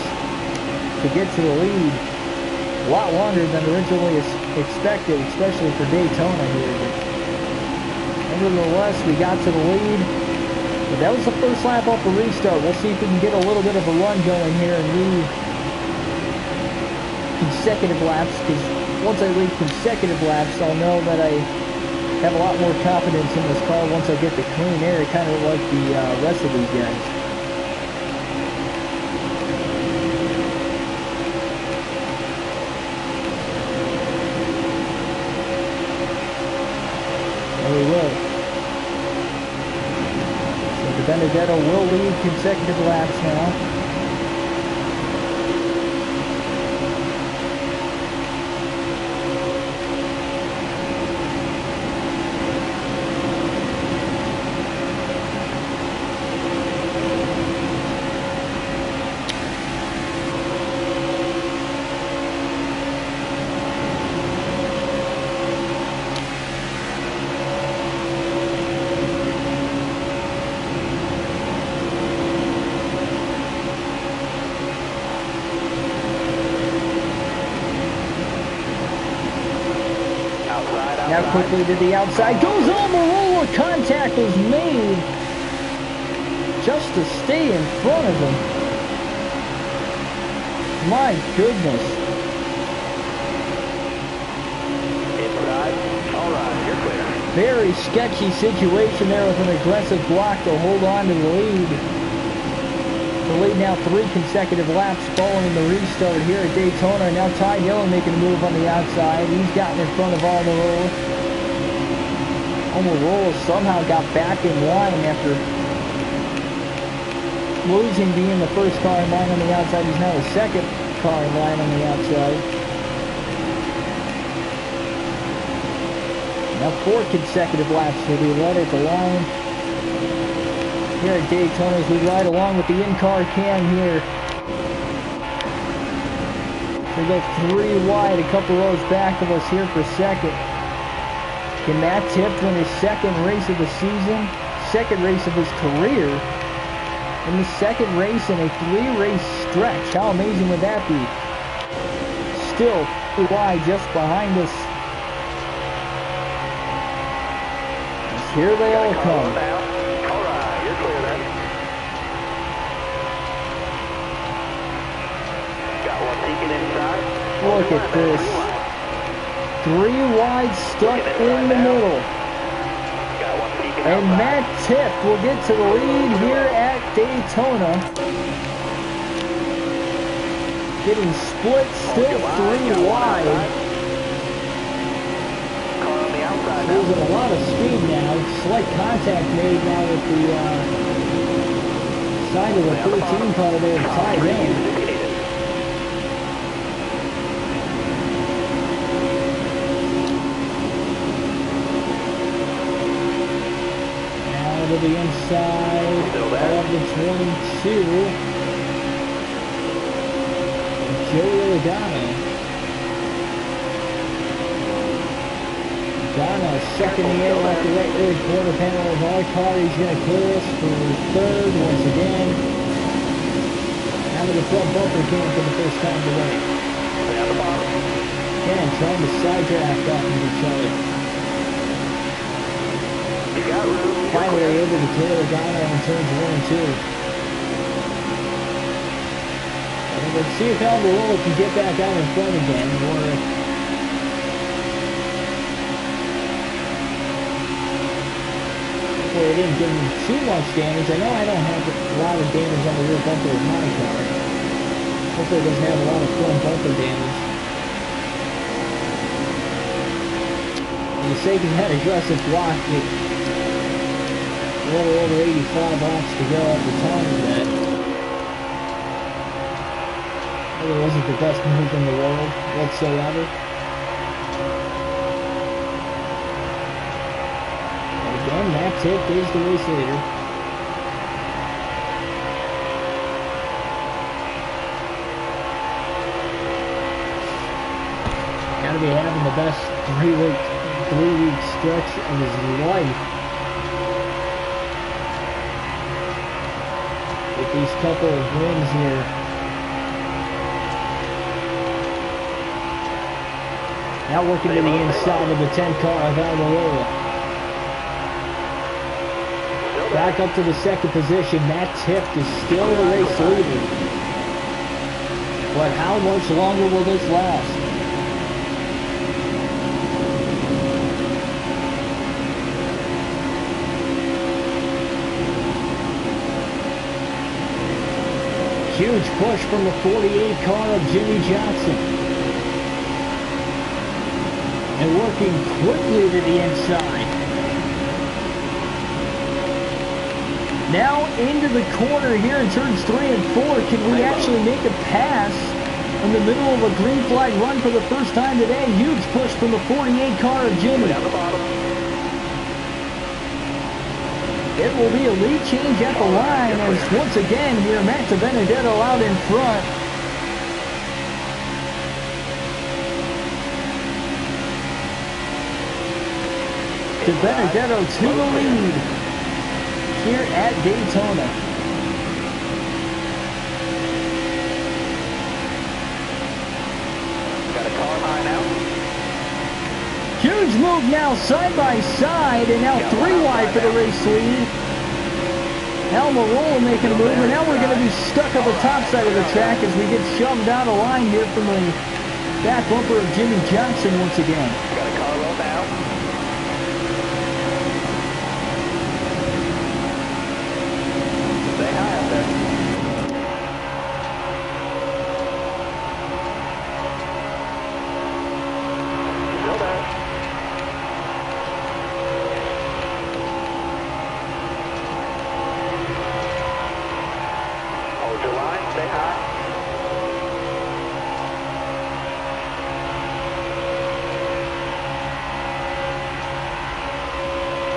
to get to the lead. A lot longer than originally expected, especially for Daytona here. But nevertheless, we got to the lead. But that was the first lap off the restart. We'll see if we can get a little bit of a run going here and lead consecutive laps, because once I lead consecutive laps, I'll know that I have a lot more confidence in this car once I get the clean air, kind of like the rest of these guys. There we go. So Benedetto will lead consecutive laps now. Now quickly to the outside, goes on the roll, contact was made just to stay in front of him. My goodness. Inside. All right, you're clear. Very sketchy situation there with an aggressive block to hold on to the lead. The lead now 3 consecutive laps following the restart here at Daytona. Now Ty Dillon making a move on the outside. He's gotten in front of Almirola. Almirola somehow got back in line after losing being the first car in line on the outside. He's now the second car in line on the outside. Now 4 consecutive laps will be led at the line here at Daytona as we ride along with the in-car cam here. We go 3 wide, a couple rows back of us here for second. Can Matt Tiff win his second race of the season, second race of his career, in the second race in a 3-race stretch? How amazing would that be? Still 3 wide just behind us. Here they all come. Look at this. 3 wide stuck in the middle. And Matt Tiff will get to the lead here at Daytona. Getting split, still 3 wide. Losing a lot of speed now. Slight contact made now with the side of the 13 car there tied in. Now to the inside of the 22. Joey Logano. Donna second in off the right rear corner panel of our car. He's going to clear us for third once again. Now to the front bumper came for the first time today. Again, trying to side draft off of each other. Finally able to clear Logano on turns 1 and 2. Let's see if Almirola can get back out in front again, or hopefully it didn't give him too much damage. I know I don't have a lot of damage on the rear bumper of my car. Hopefully it doesn't have a lot of front bumper damage. For the sake of that aggressive block, with a little over 85 laps to go at the time of that. It wasn't the best move in the world whatsoever. And again, Matt Tiff is the race leader. Gotta be having the best three-week stretch of his life with these couple of wins here. Now working to the inside of the 10 car of Almirola. Back up to the second position. Matt Tift is still the race leader. But how much longer will this last? Huge push from the 48 car of Jimmy Johnson. And working quickly to the inside. Now into the corner here in turns 3 and 4. Can we actually make a pass in the middle of a green flag run for the first time today? Huge push from the 48 car of Jimmy. It will be a lead change at the line as once again here Matt Benedetto out in front. De Benedetto to the lead here at Daytona. Got a car high now. Huge move now side by side and now 3 wide for the race lead. Almirola making a move and now we're going to be stuck on the top side of the track as we get shoved out of line here from the back bumper of Jimmy Johnson once again. Got a car roll now.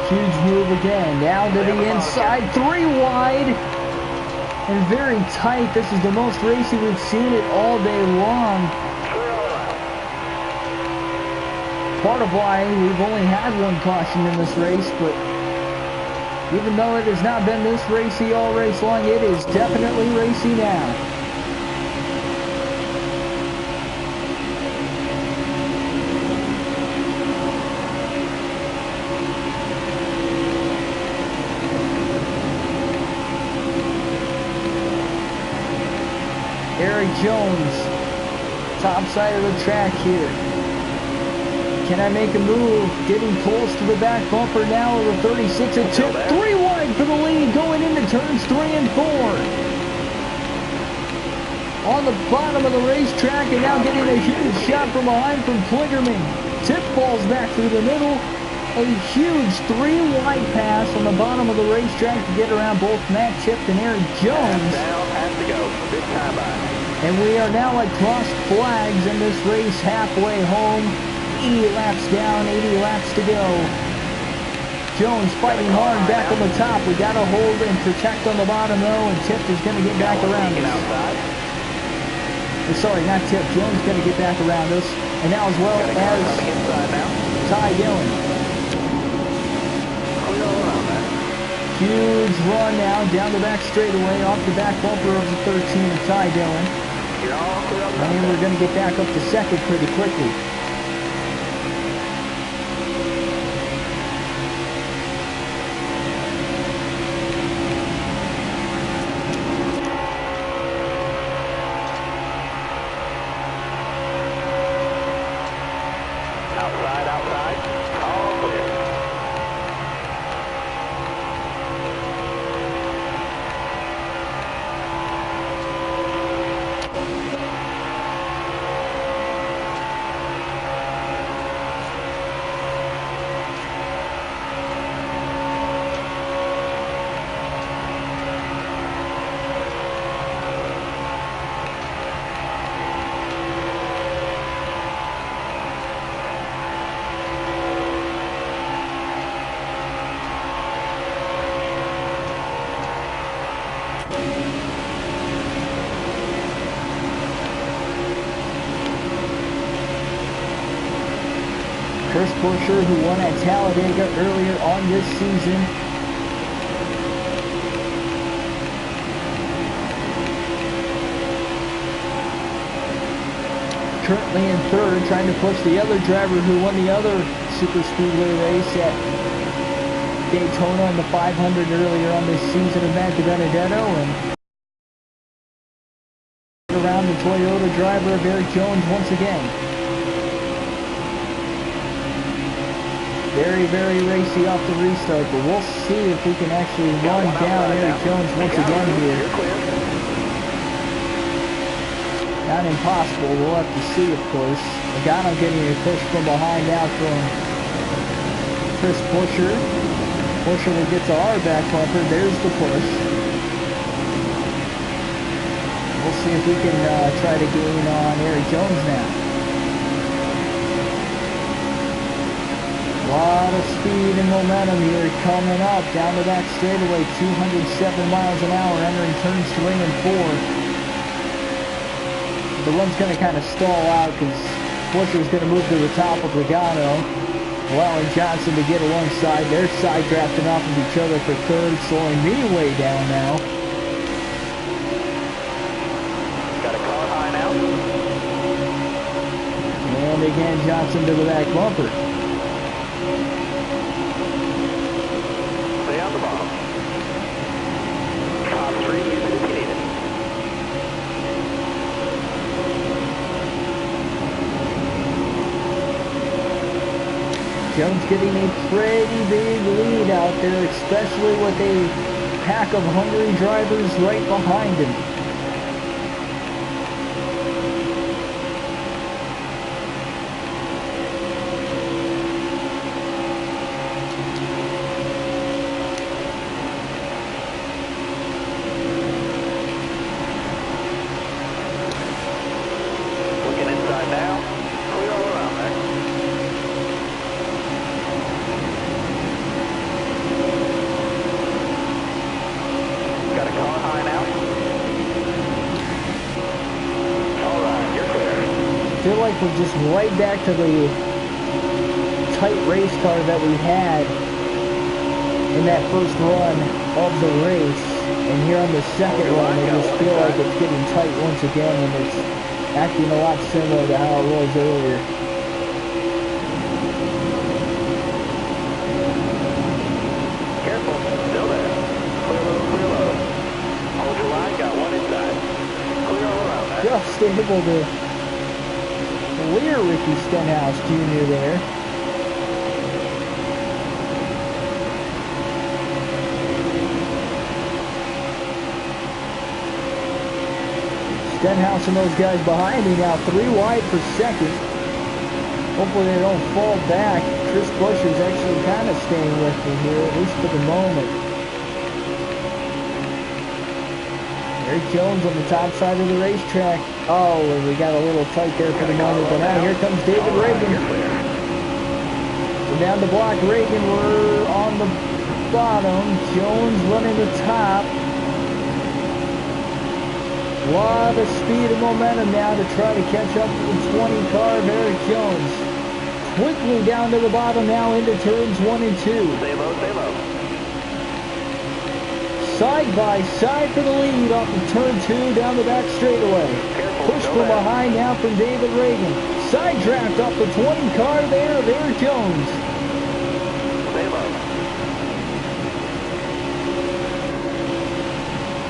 Huge move again, down to the inside, 3 wide, and very tight. This is the most racy we've seen it all day long. Part of why we've only had 1 caution in this race, but even though it has not been this racy all race long, it is definitely racy now. Eric Jones, top side of the track here. Can I make a move? Getting close to the back bumper now of the 36 and 2. 3 wide for the lead going into turns 3 and 4. on the bottom of the racetrack, and now getting a huge shot from behind from Klingerman. Tip balls back through the middle. A huge 3-wide pass on the bottom of the racetrack to get around both Matt Chip and Eric Jones. Down, has to go. Big time by. And we are now at crossed flags in this race, halfway home. 80 laps down, 80 laps to go. Jones fighting hard back on the top. We got to hold and protect on the bottom though, and Tip is going to get back around us. Sorry, not Tip. Jones is going to get back around us. And now as well as Ty Dillon. Huge run now down the back straightaway off the back bumper of the 13 of Ty Dillon. And we're going to get back up to second pretty quickly. Chris Buescher, who won at Talladega earlier on this season. Currently in third, trying to push the other driver who won the other Super Speedway race at Daytona in the 500 earlier on this season of Matt Benedetto, and around the Toyota driver of Eric Jones once again. Very, very racy off the restart, but we'll see if we can actually run down Eric Jones once again here. Not impossible, we'll have to see, of course. Logano getting a push from behind now from Chris Buescher. Buescher will get to our back bumper. There's the push. We'll see if we can try to gain on Eric Jones now. A lot of speed and momentum here coming up down the back straightaway, 207 miles an hour, entering turns 3 and 4. The run's going to kind of stall out because Buescher's going to move to the top of Logano, allowing Johnson to get alongside. They're side drafting off of each other for third, slowing me way down now. Got a car high now. And again, Johnson to the back bumper. Jones getting a pretty big lead out there, especially with a pack of hungry drivers right behind him. Looking inside now. Clear all around there. I feel like we're just right back to the tight race car that we had in that first run of the race. And here on the second run, I just feel like it's getting tight once again, and it's acting a lot similar to how it was earlier. Careful, still there. Clear low, clear low. Hold your line, got one inside. Clear all around that. Just able to clear Ricky Stenhouse Jr. there. Stenhouse and those guys behind me now, 3 wide for second. Hopefully they don't fall back. Chris Buescher's actually kind of staying with me here, at least for the moment. Eric Jones on the top side of the racetrack. Oh, and we got a little tight there for the moment, but now here comes David Reagan. So down the block, Reagan, we're on the bottom. Jones running the top. A lot of speed and momentum now to try to catch up to the 20 car of Eric Jones. Quickly down to the bottom now into turns 1 and 2. Stay low, stay low. Side by side for the lead off of turn 2 down the back straightaway. Push from behind now from David Reagan. Side draft off the 20 car there of Eric Jones. Stay low.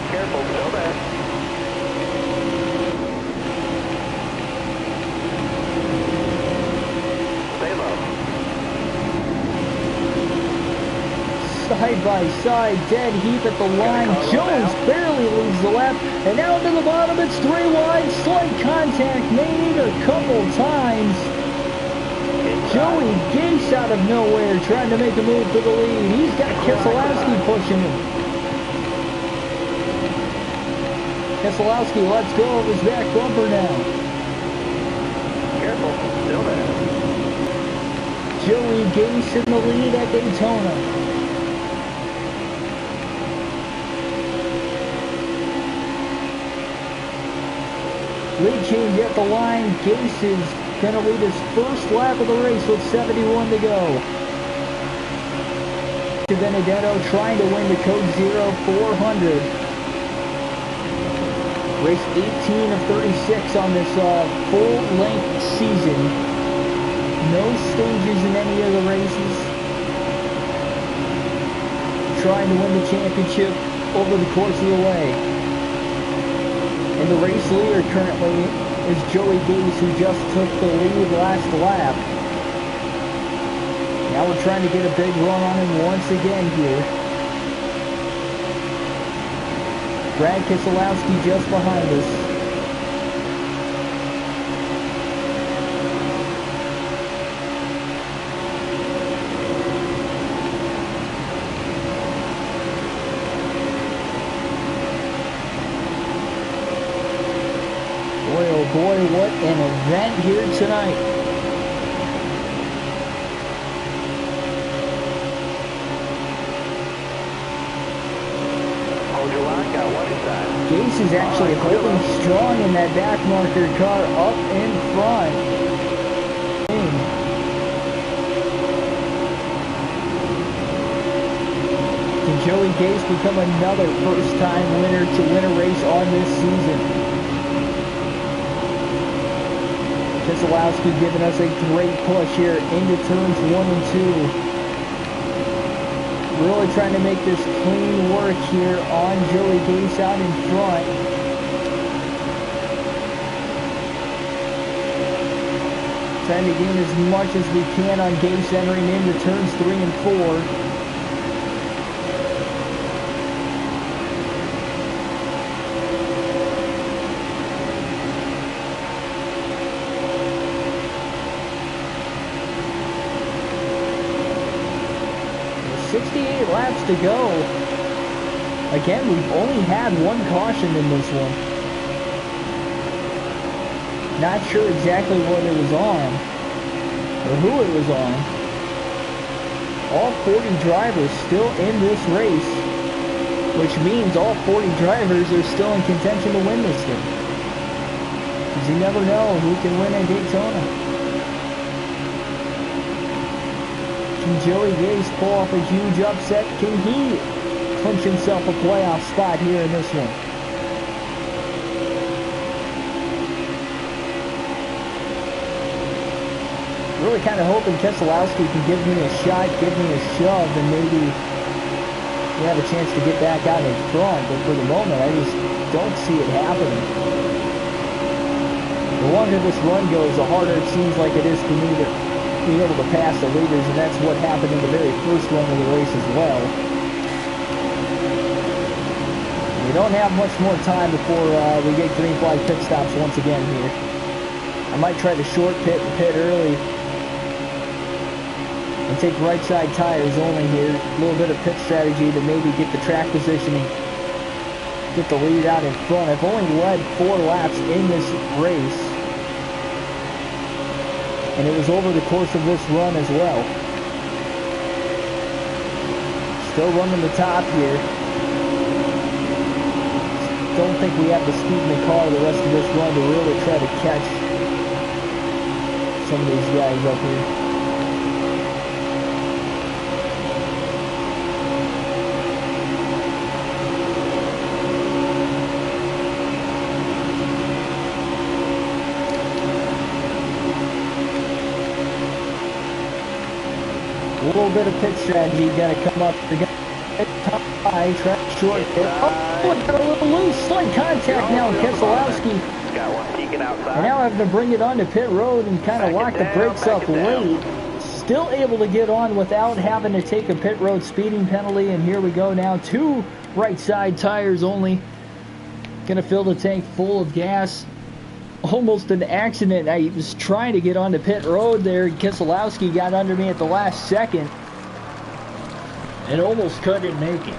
Careful, still there. Stay low. Side by side, dead heat at the line. Jones barely leaves the lap, and now to the bottom, it's 3 wide. Slight contact made a couple times. Joey Gase out of nowhere trying to make a move for the lead. He's got Keselowski pushing him. Keselowski lets go of his back bumper now. Careful, still there. Joey Gase in the lead at Daytona. Lead change at the line. Gase is going to lead his first lap of the race with 71 to go. Benedetto trying to win the Code Zero 400. Race 18 of 36 on this full-length season. No stages in any of the races. Trying to win the championship over the course of the way. And the race leader currently is Joey Gase, who just took the lead last lap. Now we're trying to get a big run on him once again here. Brad Keselowski just behind us. Boy, what an event here tonight. Hold your line, got one inside. Gase is actually holding strong in that back marker car up in front. Can Joey Gase become another first-time winner to win a race on this season? Keselowski giving us a great push here into turns 1 and 2. Really trying to make this clean work here on Joey Gase out in front. Trying to gain as much as we can on Gase entering into turns 3 and 4. Laps to go. Again, we've only had one caution in this one. Not sure exactly what it was on or who it was on. All 40 drivers still in this race, which means all 40 drivers are still in contention to win this thing. Because you never know who can win at Daytona. Can Joey Gase pull off a huge upset? Can he clinch himself a playoff spot here in this one? Really kind of hoping Keselowski can give me a shot, give me a shove, and maybe we have a chance to get back out in front. But for the moment, I just don't see it happening. The longer this run goes, the harder it seems like it is for me to be able to pass the leaders, and that's what happened in the very first run of the race as well. We don't have much more time before we get green flag pit stops once again here. I might try to short pit and pit early and take right side tires only here. A little bit of pit strategy to maybe get the track positioning, get the lead out in front. I've only led 4 laps in this race, and it was over the course of this run as well. Still running the top here. Don't think we have the speed in the car the rest of this run to really try to catch some of these guys up here. A little bit of pit strategy, got to come up. They're going to high, track short pit. Oh, got a little loose, slight contact now in Keselowski. Got one peeking outside. And now having to bring it onto pit road and kind of lock the brakes up late. Still able to get on without having to take a pit road speeding penalty. And here we go now, 2 right side tires only. Going to fill the tank full of gas. Almost an accident. I was trying to get onto pit road there. Keselowski got under me at the last second and almost couldn't make it.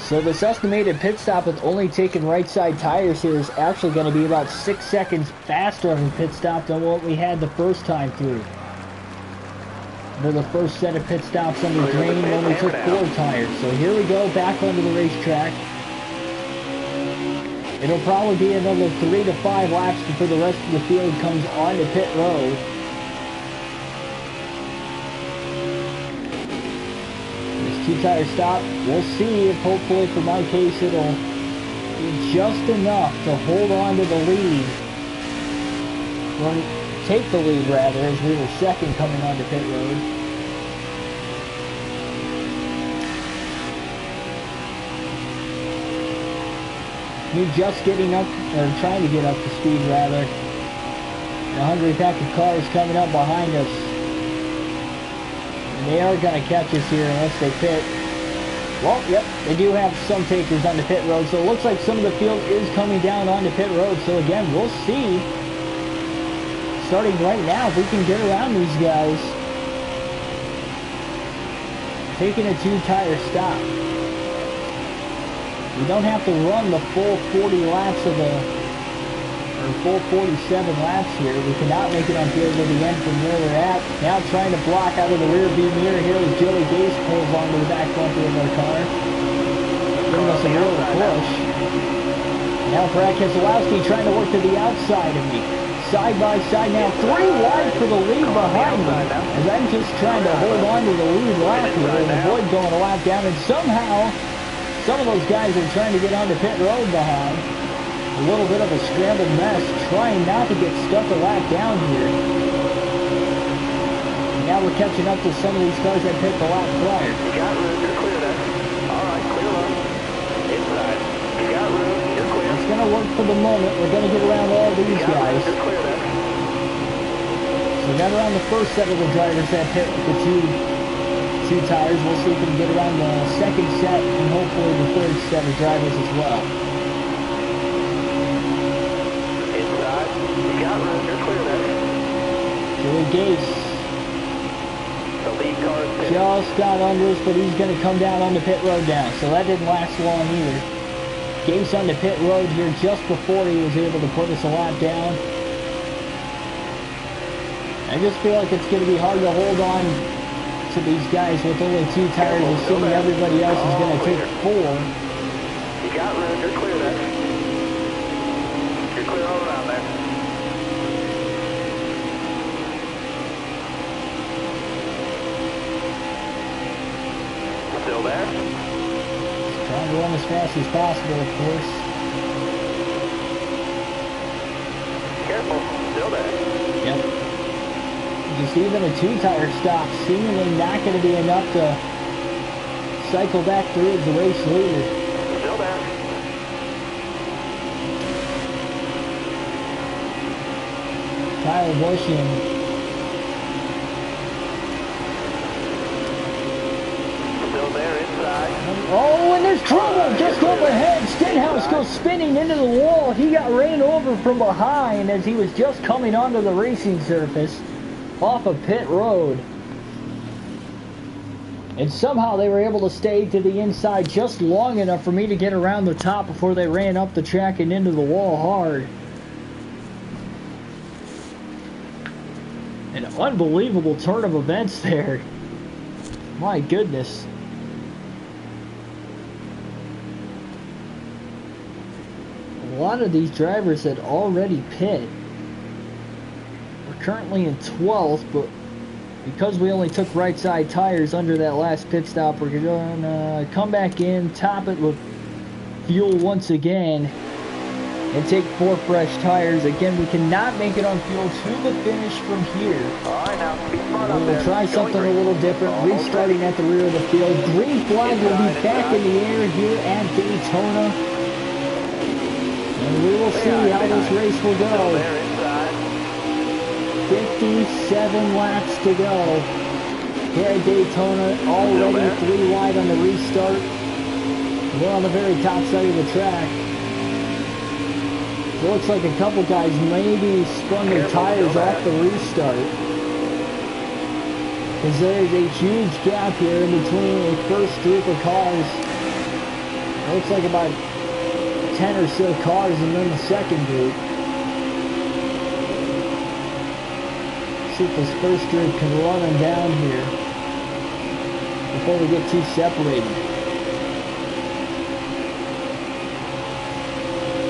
So this estimated pit stop with only taking right side tires here is actually going to be about 6 seconds faster of a pit stop than what we had the first time through. For the first set of pit stops under green, only took 4 tires. So here we go, back onto the racetrack. It'll probably be another 3 to 5 laps before the rest of the field comes onto pit road. This 2-tire stop, we'll see if hopefully for my case it'll be just enough to hold on to the lead. Take the lead rather, as we were second coming onto pit road. You're just getting up, or trying to get up to speed rather. The hungry pack of cars coming up behind us. And they are going to catch us here unless they pit. Well, yep, they do have some takers on the pit road, so it looks like some of the field is coming down onto pit road. So again, we'll see. Starting right now, if we can get around these guys. Taking a 2-tire stop. We don't have to run the full 40 laps of or full 47 laps here. We cannot make it on field to the end from where we're at. Now trying to block out of the rear view mirror here as Joey Gase pulls onto the back bumper of our car. Giving us a real push. Now Brad Keselowski trying to work to the outside of me. Side by side now, 3 wide for the lead behind me, as I'm just trying to hold on to the lead lap here and avoid going a lap down, and somehow some of those guys are trying to get onto pit road behind. A little bit of a scrambled mess, trying not to get stuck a lap down here. And now we're catching up to some of these cars that pit the lap prior. You got room, you're clear there. Alright, clear up. Inside. You got room, you're clear. It's going to work for the moment. We're going to get around all these guys. You're clear there. So we got around the first set of the drivers that pit with the two tires. We'll see if we can get around the second set and hopefully the third set of drivers as well. Inside. You got room, you're clear there. Joey Gase The lead car is pit. just got under us, but he's going to come down on the pit road now. So that didn't last long either. Gase on the pit road here just before he was able to put us a lap down. I just feel like it's going to be hard to hold on to these guys with only 2 tires, assuming everybody else is going to take 4. You got room, you're clear there. You're clear all around there. Still there? Trying to run as fast as possible, of course. Careful, still there. Yep. Just even a 2-tire stop seemingly not going to be enough to cycle back through as the race leader. Still there. Tyler Busch and There's trouble just overhead. Stenhouse goes spinning into the wall. He got ran over from behind as he was just coming onto the racing surface off of pit road. And somehow they were able to stay to the inside just long enough for me to get around the top before they ran up the track and into the wall hard. An unbelievable turn of events there. My goodness. A lot of these drivers had already pit. We're currently in 12th, but because we only took right side tires under that last pit stop, we're going to come back in, top it with fuel once again, and take 4 fresh tires. Again, we cannot make it on fuel to the finish from here. Alright, now speed front up We'll there. try something a little different, restarting at the rear of the field. Green flag will be back in the air here at Daytona. And we will see how this race will go. 57 laps to go here at Daytona. Already 3 wide on the restart. We're on the very top side of the track. It looks like a couple guys maybe spun their tires off the restart. Because there's a huge gap here in between the first group of cars. It looks like about 10 or so cars and then the second group. See if this first group can run them down here before we get too separated.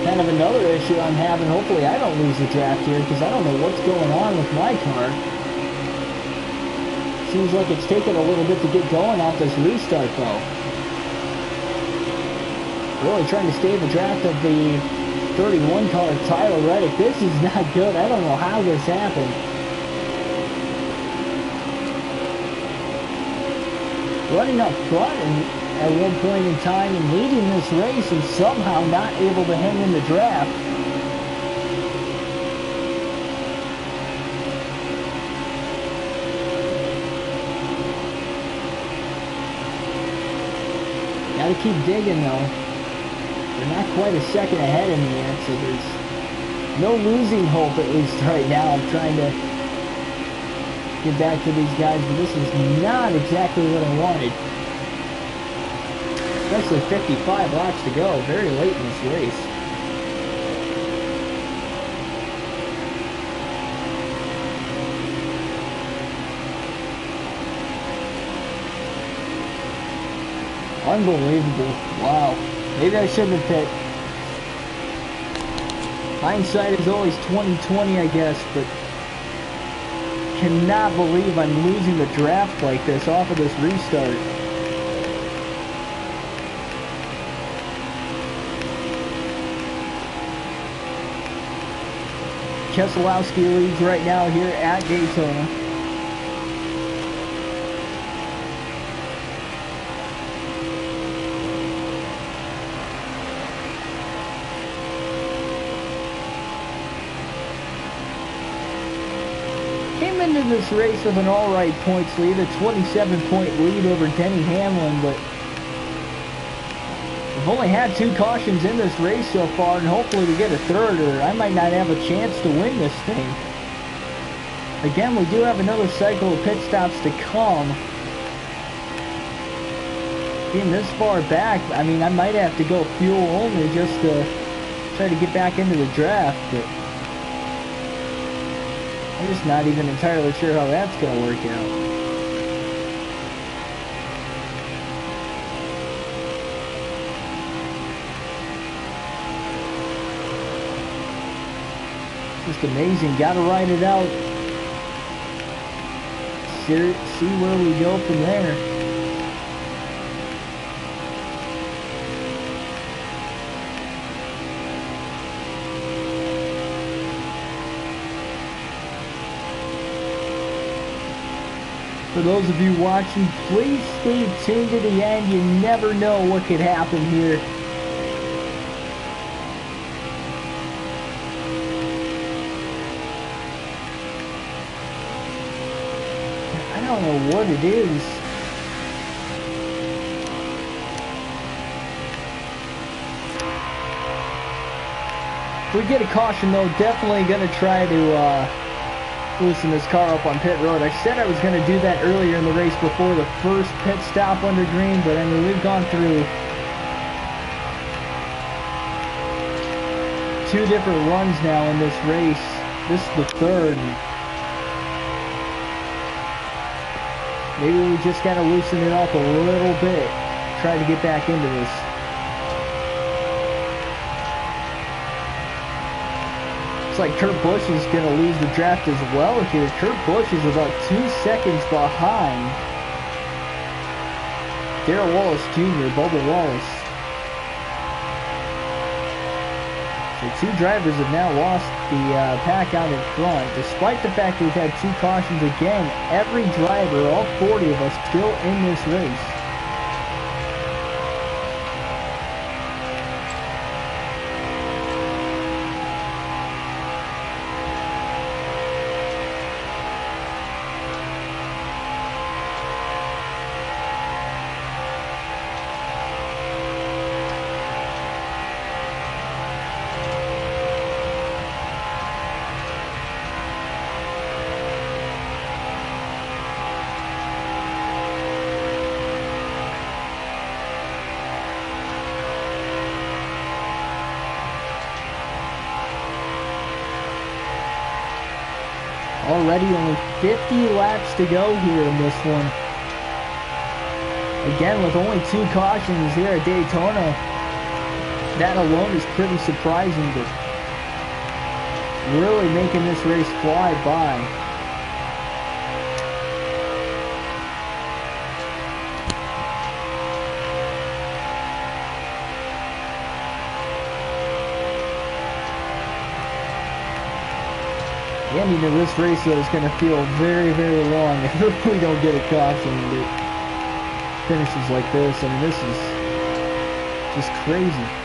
Kind of another issue I'm having. Hopefully I don't lose the draft here because I don't know what's going on with my car. Seems like it's taken a little bit to get going off this restart though. Really trying to stay the draft of the 31 car of Tyler Reddick. This is not good. I don't know how this happened. Running up front and at one point in time and leading this race and somehow not able to hang in the draft. Gotta keep digging though. They're not quite a second ahead of me yet, so there's no losing hope at least right now. I'm trying to get back to these guys, but this is not exactly what I wanted. Especially 55 laps to go, very late in this race. Unbelievable. Wow. Maybe I shouldn't have pit. Hindsight is always 20/20, I guess, but cannot believe I'm losing the draft like this off of this restart. Keselowski leads right now here at Daytona. Came into this race with an alright points lead, a 27-point lead over Denny Hamlin, but we've only had 2 cautions in this race so far, and hopefully we get a third, or I might not have a chance to win this thing. Again, we do have another cycle of pit stops to come. Being this far back, I mean, I might have to go fuel only just to try to get back into the draft, but I'm just not even entirely sure how that's going to work out. Just amazing. Got to ride it out. See where we go from there. For those of you watching, please stay tuned to the end. You never know what could happen here. I don't know what it is. If we get a caution, though, definitely going to try to loosen this car up on pit road. I said I was going to do that earlier in the race before the first pit stop under green, but I mean, we've gone through 2 different runs now in this race. This is the 3rd. Maybe we just got to loosen it up a little bit. Try to get back into this. Looks like Kurt Busch is going to lose the draft as well here. Kurt Busch is about 2 seconds behind Darrell Wallace Jr., Bubba Wallace. So 2 drivers have now lost the pack out in front. Despite the fact we've had 2 cautions again, every driver, all 40 of us, still in this race. Already only 50 laps to go here in this one. Again, with only 2 cautions here at Daytona, that alone is pretty surprising, but really making this race fly by. The ending of this race, though, is going to feel very, very long if we don't get a caution and it finishes like this. I mean, this is just crazy.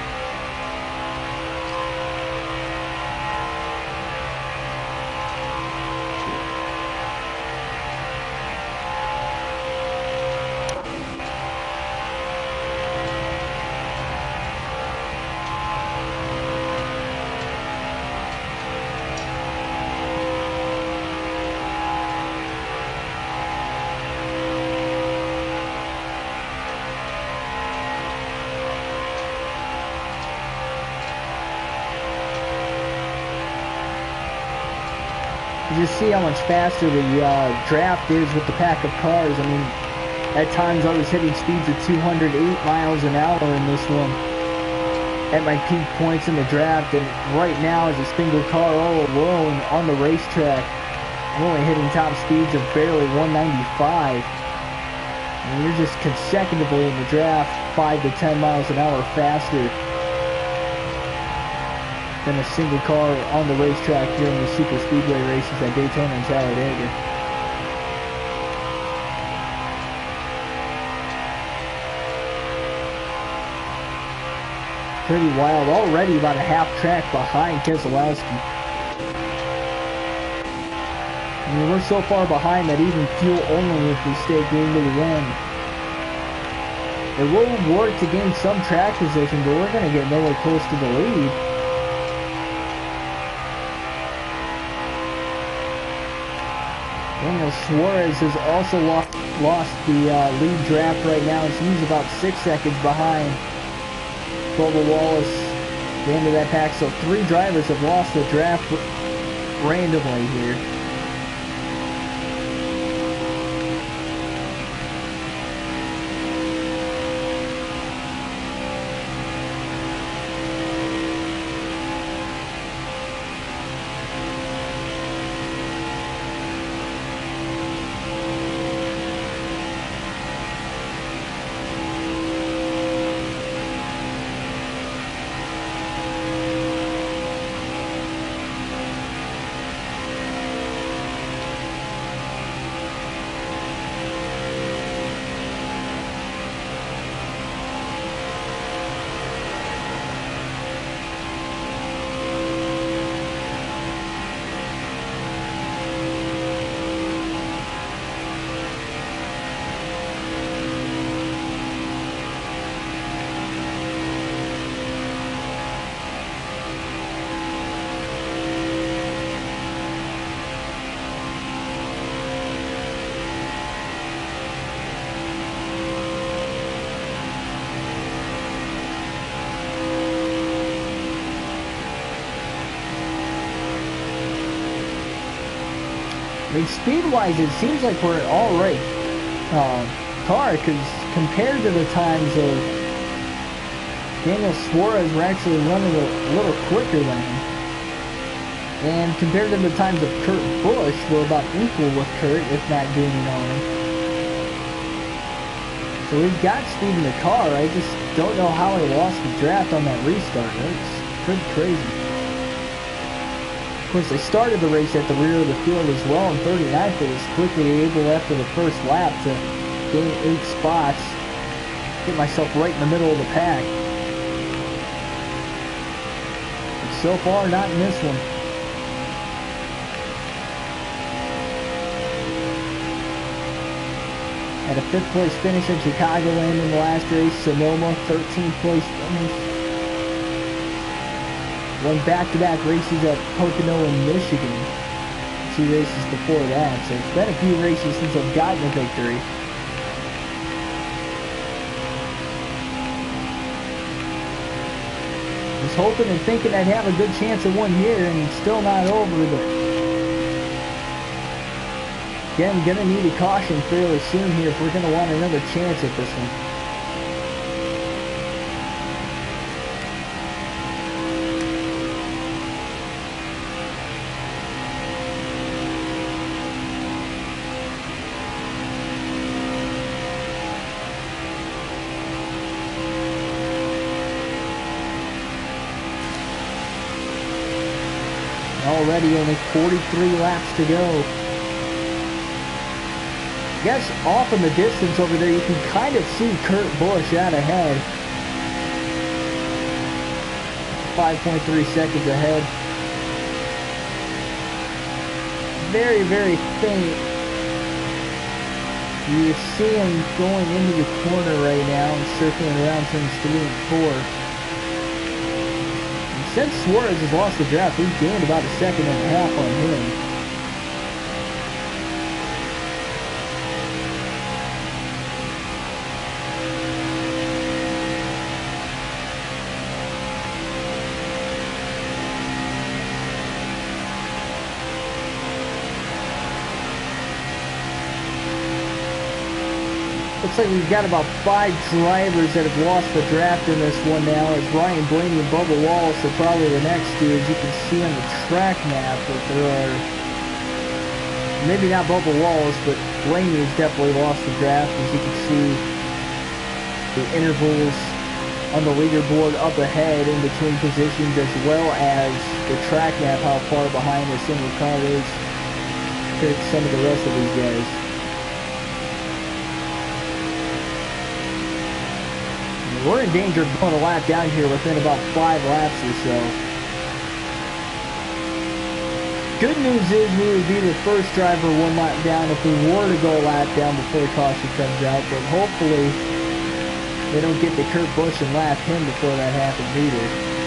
You just see how much faster the draft is with the pack of cars. I mean, at times I was hitting speeds of 208 miles an hour in this one at my peak points in the draft, and right now as a single car all alone on the racetrack, I'm only hitting top speeds of barely 195. And you're just consecutively in the draft 5 to 10 miles an hour faster than a single car on the racetrack during the super speedway races at Daytona and Talladega. Pretty wild. Already about a half track behind Keselowski. I mean, we're so far behind that even fuel only if we stay green to the end. It will work to gain some track position, but we're going to get nowhere close to the lead. Daniel Suarez has also lost the lead draft right now, and he's about 6 seconds behind Bubba Wallace, the end of that pack. So 3 drivers have lost the draft randomly here. I mean, speed-wise, it seems like we're an all-right car, because compared to the times of Daniel Suarez, we're actually running a little quicker than him. And compared to the times of Kurt Busch, we're about equal with Kurt, if not gaining on him. So we've got speed in the car. I just don't know how he lost the draft on that restart. It's pretty crazy. Of course, they started the race at the rear of the field as well in 39th, but was quickly able after the first lap to gain 8 spots. Get myself right in the middle of the pack. But so far, not in this one. Had a 5th place finish in Chicagoland in the last race. Sonoma, 13th place finish. Won back-to-back races at Pocono in Michigan. 2 races before that. So it's been a few races since I've gotten a victory. Was hoping and thinking I'd have a good chance at one here, and it's still not over, but again, gonna need a caution fairly soon here if we're gonna want another chance at this one. Already only 43 laps to go. I guess off in the distance over there you can kind of see Kurt Busch out ahead. 5.3 seconds ahead. Very, very faint. You see him going into the corner right now and circling around turns 3 and 4. Since Suarez has lost the draft, we've gained about 1.5 seconds on him. Looks like we've got about 5 drivers that have lost the draft in this one now, as Ryan Blaney and Bubba Wallace are probably the next two, as you can see on the track map that there are, maybe not Bubba Wallace, but Blaney has definitely lost the draft, as you can see the intervals on the leaderboard up ahead in between positions, as well as the track map, how far behind a single car is compared to some of the rest of these guys. We're in danger of going a lap down here within about 5 laps or so. Good news is we would be the first driver 1 lap down if we were to go a lap down before caution comes out, but hopefully they don't get to Kurt Busch and lap him before that happens either.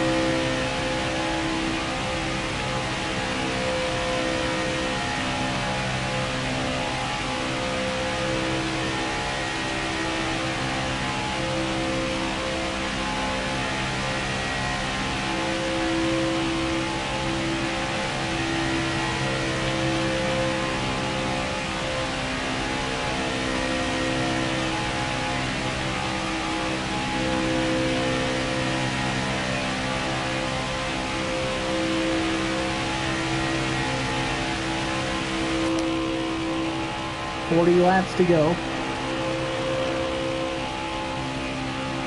Laps to go.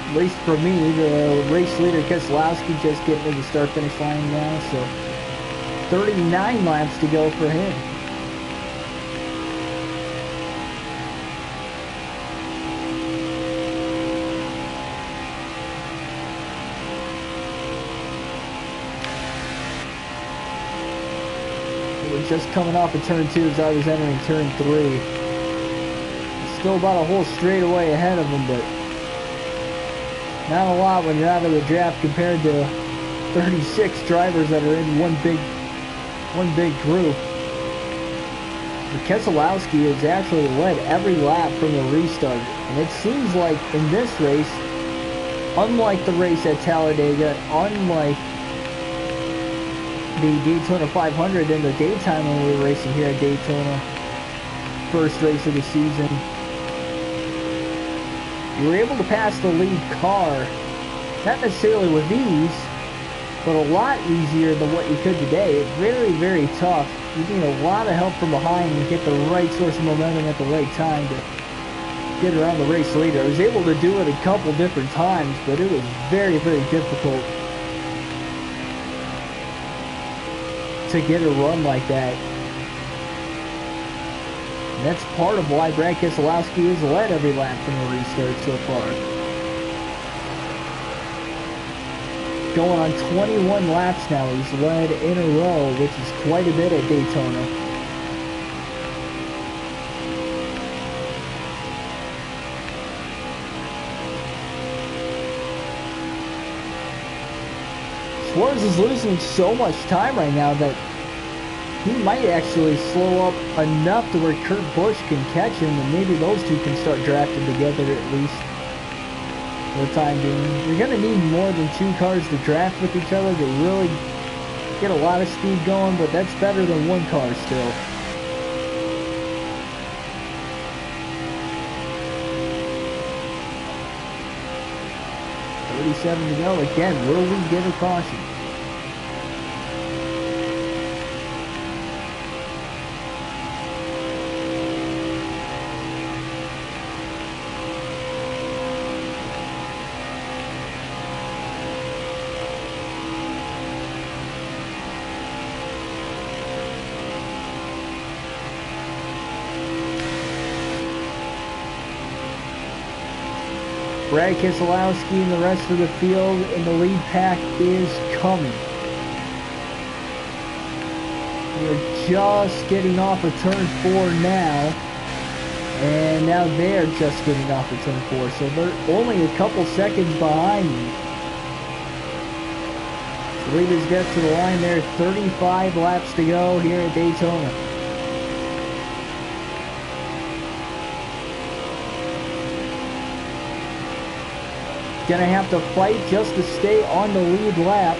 At least for me, the race leader Keselowski just getting to the start-finish line now, so 39 laps to go for him. We're just coming off of turn 2 as I was entering turn 3. Still about a whole straightaway ahead of him, but not a lot when you're out of the draft compared to 36 drivers that are in one big group. But Keselowski has actually led every lap from the restart, and it seems like in this race, unlike the race at Talladega, unlike the Daytona 500 in the daytime when we were racing here at Daytona. First race of the season. You were able to pass the lead car, not necessarily with ease, but a lot easier than what you could today. It's very, very tough. You need a lot of help from behind and get the right source of momentum at the right time to get around the race leader. I was able to do it a couple different times, but it was very, very difficult to get a run like that. And that's part of why Brad Keselowski has led every lap from the restart so far. Going on 21 laps now. He's led in a row, which is quite a bit at Daytona. Suarez is losing so much time right now that he might actually slow up enough to where Kurt Busch can catch him, and maybe those two can start drafting together at least for the time being. You're going to need more than two cars to draft with each other to really get a lot of speed going, but that's better than one car still. .37 to go. Again, will we get a caution? Brad Keselowski and the rest of the field in the lead pack is coming. We're just getting off of turn 4 now. And now they're just getting off of turn 4. So they're only a couple seconds behind me. The leaders get to the line there. 35 laps to go here at Daytona. Gonna have to fight just to stay on the lead lap.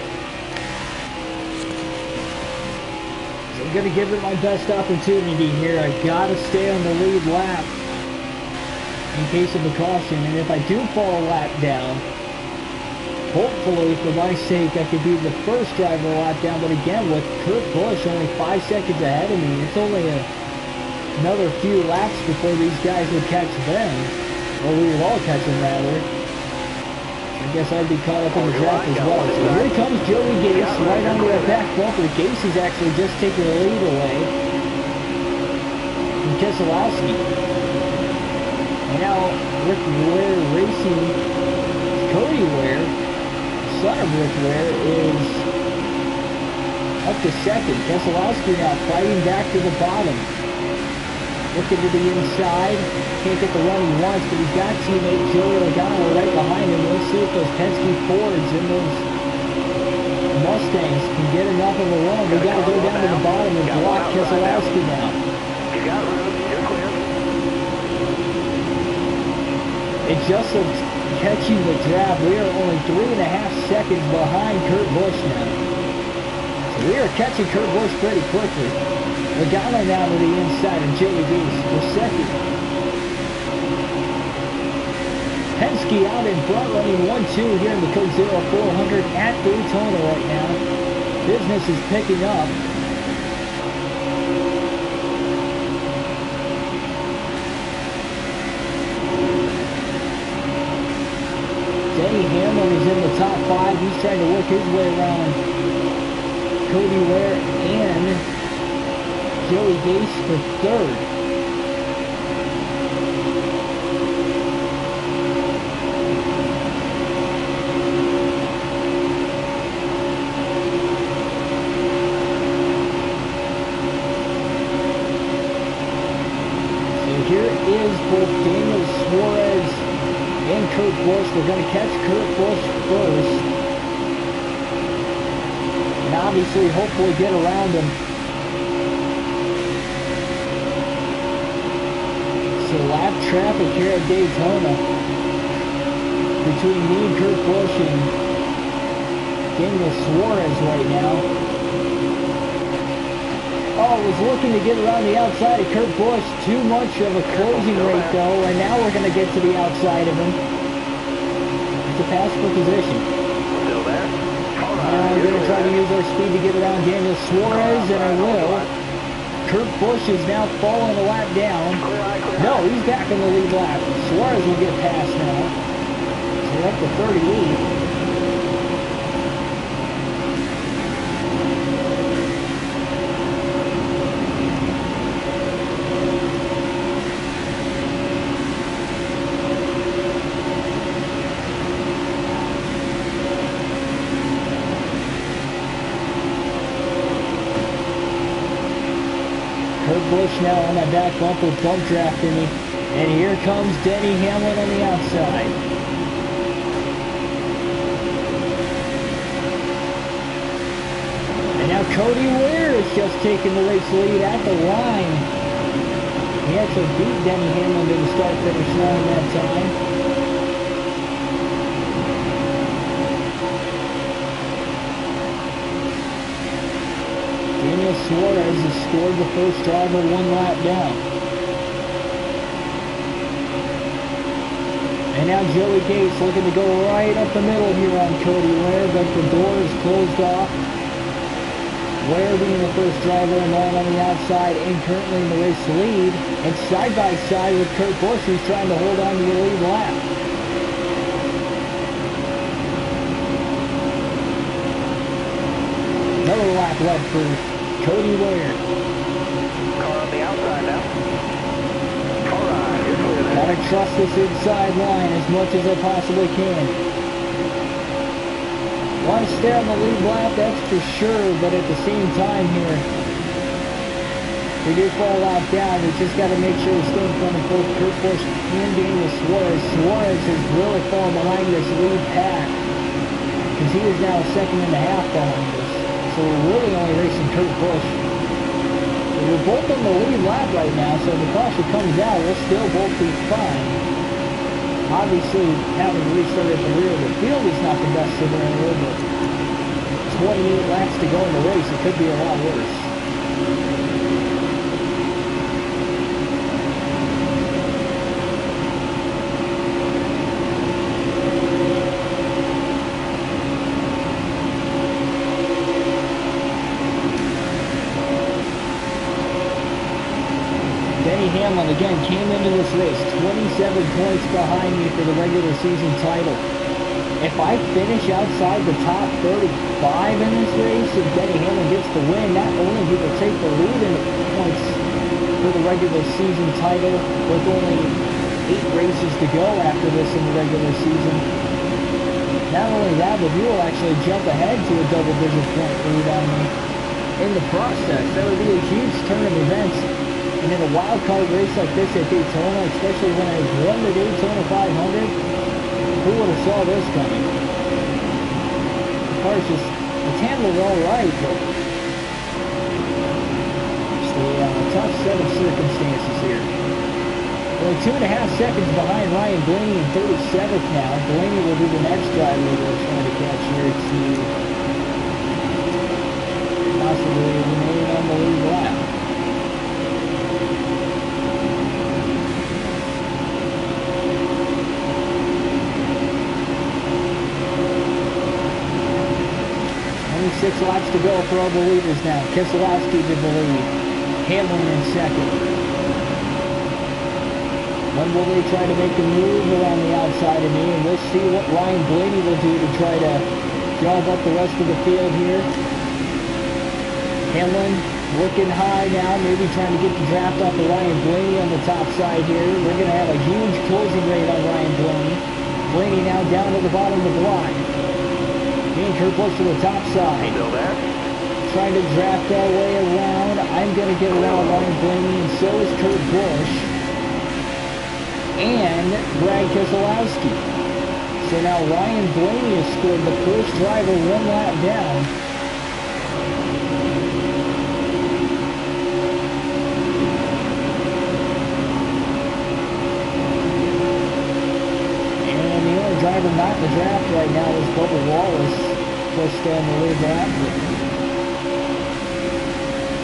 So I'm gonna give it my best opportunity here. I gotta stay on the lead lap in case of a caution. And if I do fall a lap down, hopefully for my sake I could be the first driver a lap down. But again, with Kurt Busch only 5 seconds ahead of me, it's only another few laps before these guys would catch them. Or we would all catch them rather. I guess I'd be caught up in the draft as well. So here comes Joey Gase right under that back bumper. Gase is actually just taking the lead away from Keselowski. And now Rick Ware Racing, Cody Ware, son of Rick Ware, is up to second. Keselowski now fighting back to the bottom. Looking to the inside. Can't get the run he wants, but he's got teammate Joey Logano right behind him. Let's see if those Penske Fords and those Mustangs can get enough of a run. We got to go down to the bottom and block Keselowski now. You got room. You're clear. It just looks catching the draft. We are only 3.5 seconds behind Kurt Busch now. So we are catching Kurt Busch pretty quickly. Logano now to the inside and Joey Gase for second. Penske out in front running 1-2 here in the Code Zero 400 at Daytona right now. Business is picking up. Denny Hamlin is in the top 5. He's trying to work his way around Cody Ware and Joey Gase for third. So here is both Daniel Suarez and Kurt Busch. We're going to catch Kurt Busch first. And obviously, hopefully get around him. So lap traffic here at Daytona between me and Kurt Busch and Daniel Suarez right now. Oh, was looking to get around the outside of Kurt Busch. Too much of a closing rate, though, and now we're going to get to the outside of him. It's a pass for position. Still there? All right. Now we're going to try to use our speed to get around Daniel Suarez, and I will. Kurt Busch is now falling a lap down. No, he's back in the lead lap. Suarez will get past now. So we're up to 30 lead. Busch now on that back bumper, bump drafting me. And here comes Denny Hamlin on the outside. And now Cody Ware is just taking the race lead at the line. He actually beat Denny Hamlin to the start-finish line that time. Daniel Suarez has scored the first driver 1 lap down. And now Joey Gates looking to go right up the middle here on Cody Ware, but the door is closed off. Ware being the first driver and on the outside and currently in the race lead. And side by side with Kurt Busch, who's trying to hold on to the lead lap. Another lap left for Cody Ware. Car on the outside now. All right, you're clear there. Gotta trust this inside line as much as I possibly can. Want to stay on the lead lap, that's for sure, but at the same time here, we do fall a lap down. We just got to make sure we stay in front of both Kurt Busch and Daniel Suarez. Suarez has really fallen behind this lead pack because he is now a second and a half behind us. So we're really only racing Kurt Busch. We're both on the lead lap right now, so if the caution comes out, we'll still both be fine. Obviously, having to restart at the rear of the field is not the best scenario, but 28 laps to go in the race, it could be a lot worse. Hamlin again came into this race 27 points behind me for the regular season title. If I finish outside the top 35 in this race and Denny Hamlin gets the win, not only he will take the lead in the points for the regular season title with only 8 races to go after this in the regular season. Not only that, but he will actually jump ahead to a double-digit point lead on me in the process. That would be a huge turn of events. And in a wild card race like this at Daytona, especially when I won the Daytona 500, who would have saw this coming? The car's just, it's handled all right, but it's a tough set of circumstances here. Only 2.5 seconds behind Ryan Blaney in 37th now. Blaney will be the next driver we're trying to catch here to possibly remain on the lead lap. 6 laps to go for all the leaders now. Keselowski did the lead. Hamlin in second. When will they try to make a move around the outside of me? And we'll see what Ryan Blaney will do to try to jog up the rest of the field here. Hamlin looking high now, maybe trying to get the draft off of Ryan Blaney on the top side here. We're going to have a huge closing rate on Ryan Blaney. Blaney now down to the bottom of the line. And Kurt Busch to the top side. Still there? Trying to draft our way around. I'm going to get around Ryan Blaney, and so is Kurt Busch. And Brad Keselowski. So now Ryan Blaney has scored the first driver 1 lap down. And the only driver not in the draft right now is Bubba Wallace. Just on the lead lap.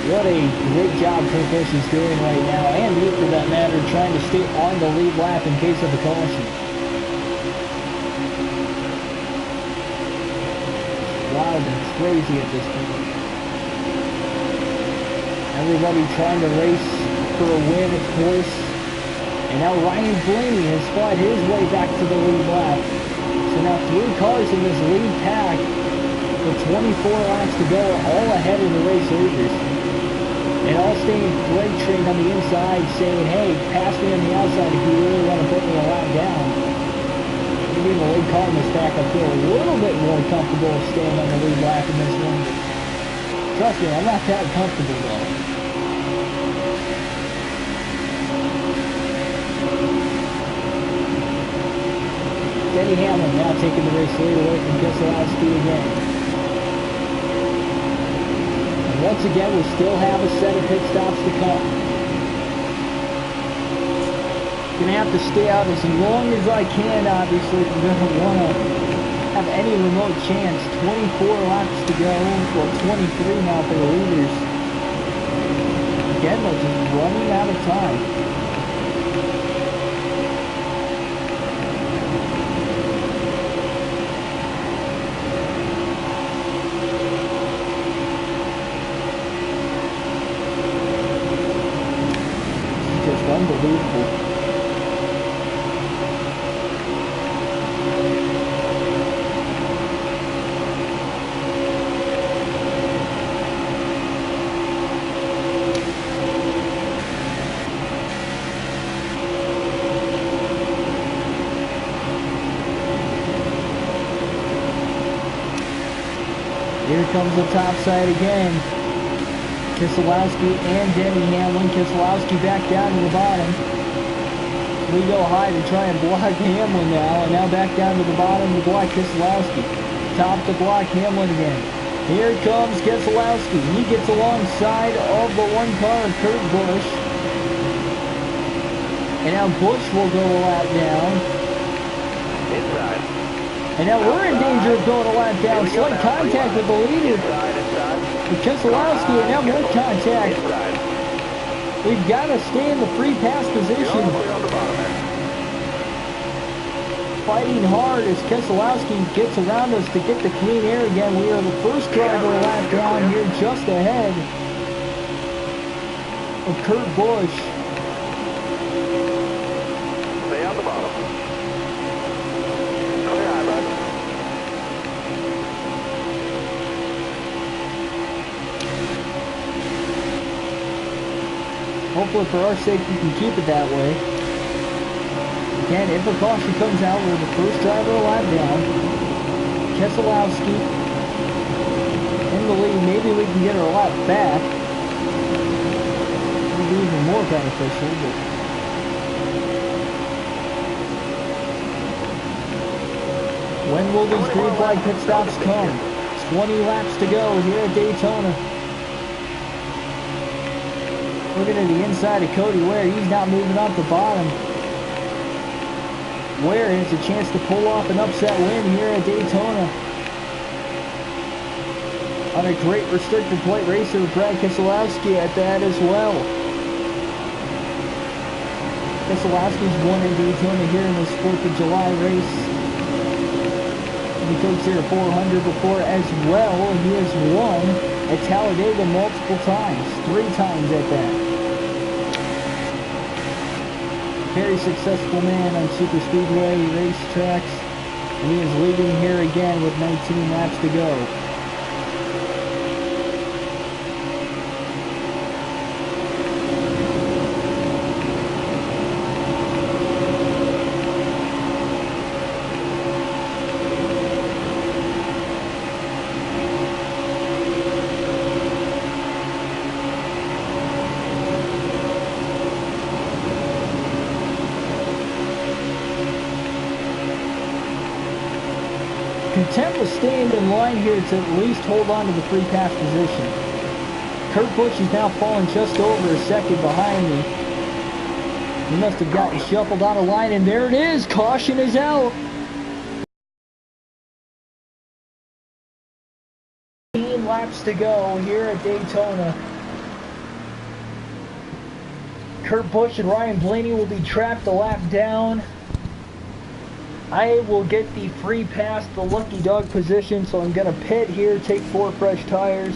What a great job Kurt Busch is doing right now, and Luke for that matter, trying to stay on the lead lap in case of a caution. Wild and crazy at this point. Everybody trying to race for a win, of course. And now Ryan Blaney has fought his way back to the lead lap. So now 3 cars in this lead pack with 24 laps to go, all ahead of the race leaders. And all staying brake trained on the inside, saying, hey, pass me on the outside if you really want to put me a lap down. Maybe the lead car in this back, I feel a little bit more comfortable staying on the lead lap in this one. Trust me, I'm not that comfortable though. Denny Hamlin now taking the race lead away from Keselowski again. And once again, we still have a set of pit stops to come. Gonna have to stay out as long as I can, obviously, if I'm gonna wanna have any remote chance. 24 laps to go, or 23 now for the leaders. Again, they're just running out of time. Unbelievable. Here comes the top side again. Keselowski and Denny Hamlin. Keselowski back down to the bottom. We go high to try and block Hamlin now, and now back down to the bottom to block Keselowski. Top to block Hamlin again. Here comes Keselowski. He gets alongside of the one car of Kurt Busch. And now Busch will go a lap down. Inside. And now we're in danger of going a lap down. Slight contact with the leader. With Keselowski, and now more contact. We've got to stay in the free pass position. Fighting hard as Keselowski gets around us to get the clean air again. We are the first driver lap down here just ahead of Kurt Busch. Stay on the bottom. Clear high, bud. Hopefully for our sake we can keep it that way. Again, if a caution comes out, we're the first driver a lap down. Keselowski in the lead. Maybe we can get our lap back. It would be even more beneficial, but when will these green flag pit stops come? 20 laps to go here at Daytona. Looking at the inside of Cody Ware, he's not moving off the bottom. Ware has a chance to pull off an upset win here at Daytona. On a great restricted plate racer with Brad Keselowski at that as well. Keselowski's won in Daytona here in the 4th of July race. He coached here at 400 before as well, and he has won at Talladega multiple times, 3 times at that. Very successful man on super speedway racetracks, and he is leading here again with 19 laps to go. Content with staying in line here to at least hold on to the free pass position. Kurt Busch is now falling just over a second behind me. He must have gotten shuffled out of line, and there it is. Caution is out. 18 laps to go here at Daytona. Kurt Busch and Ryan Blaney will be trapped a lap down. I will get the free pass, the lucky dog position, so I'm going to pit here, take 4 fresh tires.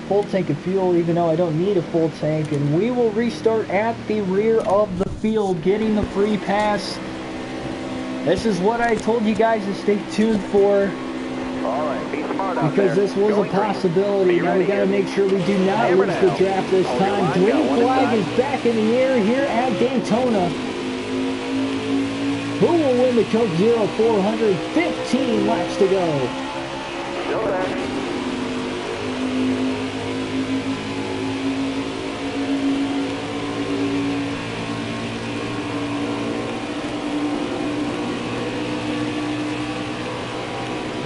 Full tank of fuel, even though I don't need a full tank. And we will restart at the rear of the field, getting the free pass. This is what I told you guys to stay tuned for. Alright, be smart out because there. this was a possibility. Now we got to make sure we do not lose the draft this time. Green flag is back in the air here at Daytona. Who will win the Coke Zero 400? 15 laps to go. Still there.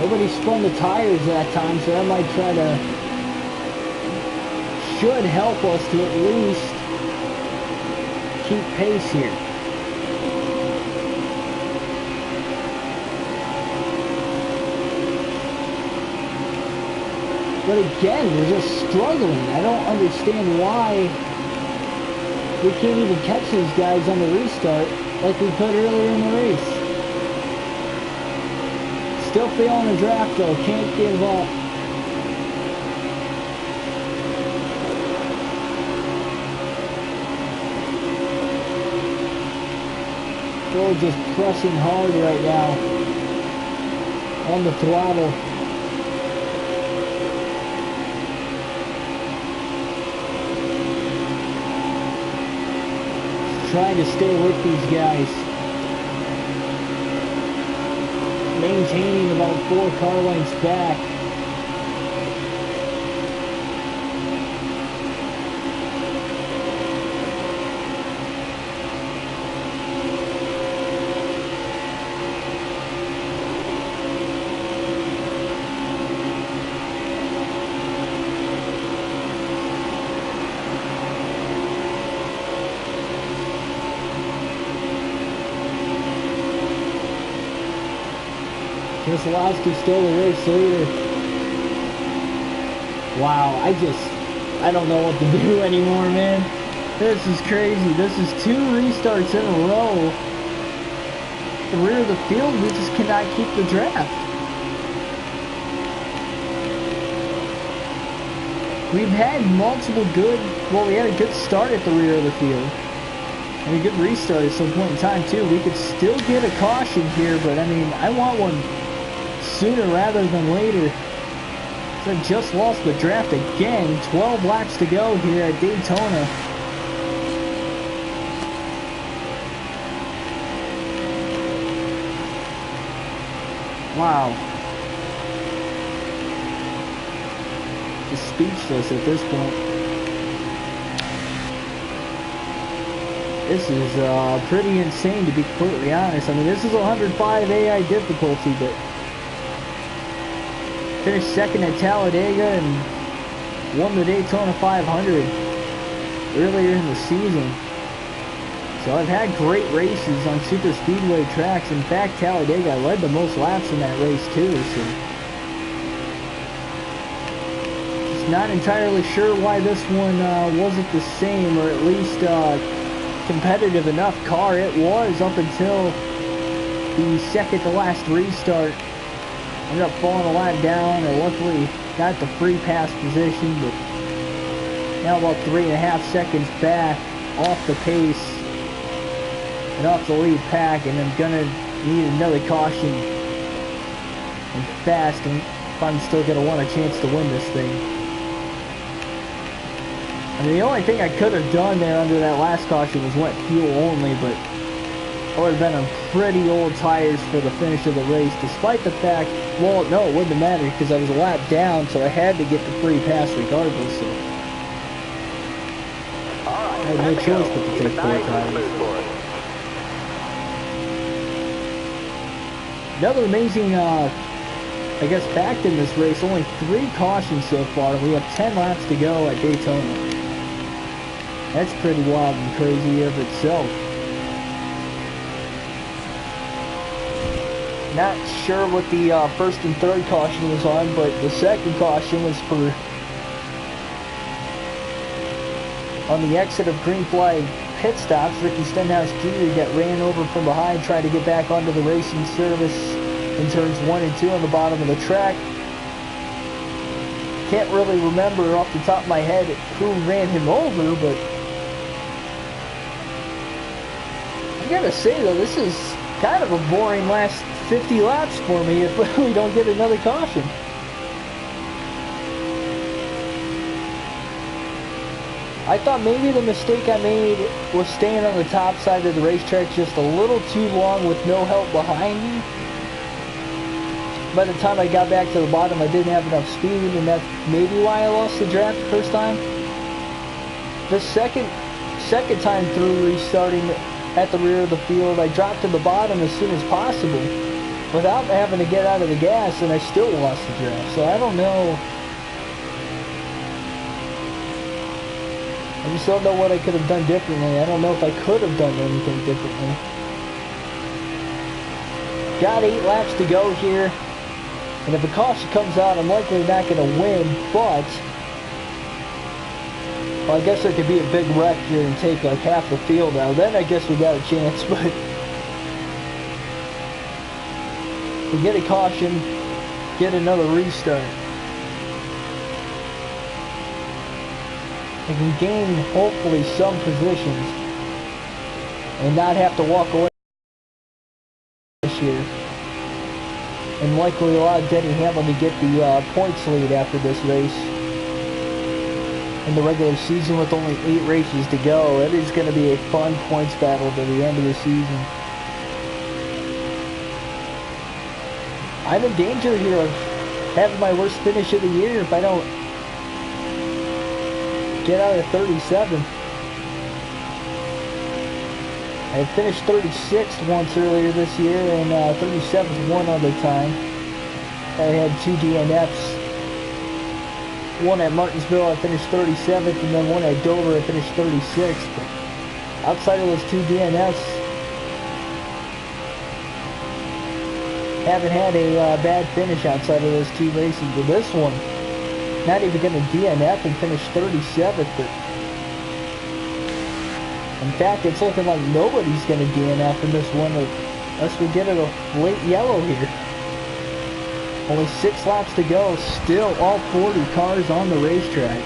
Nobody spun the tires that time, so that might should help us to at least keep pace here. But again, we're just struggling. I don't understand why we can't even catch these guys on the restart like we could earlier in the race. Still failing the draft though, can't give up. Still just pressing hard right now on the throttle. Trying to stay with these guys. Maintaining about 4 car lengths back. Keselowski still the race leader. Wow, I don't know what to do anymore, man. This is crazy. This is 2 restarts in a row. The rear of the field, we just cannot keep the draft. We've had multiple we had a good start at the rear of the field. And a good restart at some point in time, too. We could still get a caution here, but I mean, I want one sooner rather than later. So I just lost the draft again. 12 laps to go here at Daytona. Wow. Just speechless at this point. This is pretty insane, to be completely honest. I mean, this is 105 AI difficulty, but finished second at Talladega and won the Daytona 500 earlier in the season. So I've had great races on super speedway tracks. In fact, Talladega, I led the most laps in that race too. So just not entirely sure why this one wasn't the same, or at least competitive enough car. It was up until the second to last restart. Ended up falling a lap down, and luckily got the free pass position, but now about 3.5 seconds back off the pace and off the lead pack, and I'm gonna need another caution and fast, and if I'm still gonna want a chance to win this thing. I mean, the only thing I could have done there under that last caution was went fuel only, but I would have been on pretty old tires for the finish of the race, despite the fact, well, no, it wouldn't have mattered because I was a lap down, so I had to get the free pass regardless. So I had no choice but to take 4 tires. Another amazing, I guess, fact in this race, only 3 cautions so far. We have 10 laps to go at Daytona. That's pretty wild and crazy of itself. Not sure what the first and third caution was on, but the second caution was for On the exit of green flag pit stops, Ricky Stenhouse Jr. got ran over from behind trying to get back onto the racing service in turns 1 and 2 on the bottom of the track. Can't really remember off the top of my head who ran him over, but I gotta say though, this is kind of a boring last 50 laps for me if we don't get another caution. I thought maybe the mistake I made was staying on the top side of the racetrack just a little too long with no help behind me. By the time I got back to the bottom, I didn't have enough speed, and that's maybe why I lost the draft the first time. The second time through restarting at the rear of the field, I dropped to the bottom as soon as possible without having to get out of the gas, and I still lost the draft. So I don't know. I just don't know what I could have done differently. I don't know if I could have done anything differently. Got 8 laps to go here. And if a caution comes out, I'm likely not going to win, but well, I guess there could be a big wreck here and take like half the field out. Then I guess we got a chance, but we get a caution, get another restart. I can gain, hopefully, some positions and not have to walk away this year. And likely allow Denny Hamlin to get the points lead after this race. In the regular season with only 8 races to go, it is going to be a fun points battle to the end of the season. I'm in danger here of having my worst finish of the year if I don't get out of 37th. I had finished 36th once earlier this year and 37th one other time. I had 2 DNFs. One at Martinsville I finished 37th, and then one at Dover I finished 36th. But outside of those 2 DNFs, haven't had a bad finish outside of those 2 races. But this one, not even going to DNF and finish 37th. But in fact, it's looking like nobody's going to DNF in this one unless we get a late yellow here. Only 6 laps to go. Still all 40 cars on the racetrack.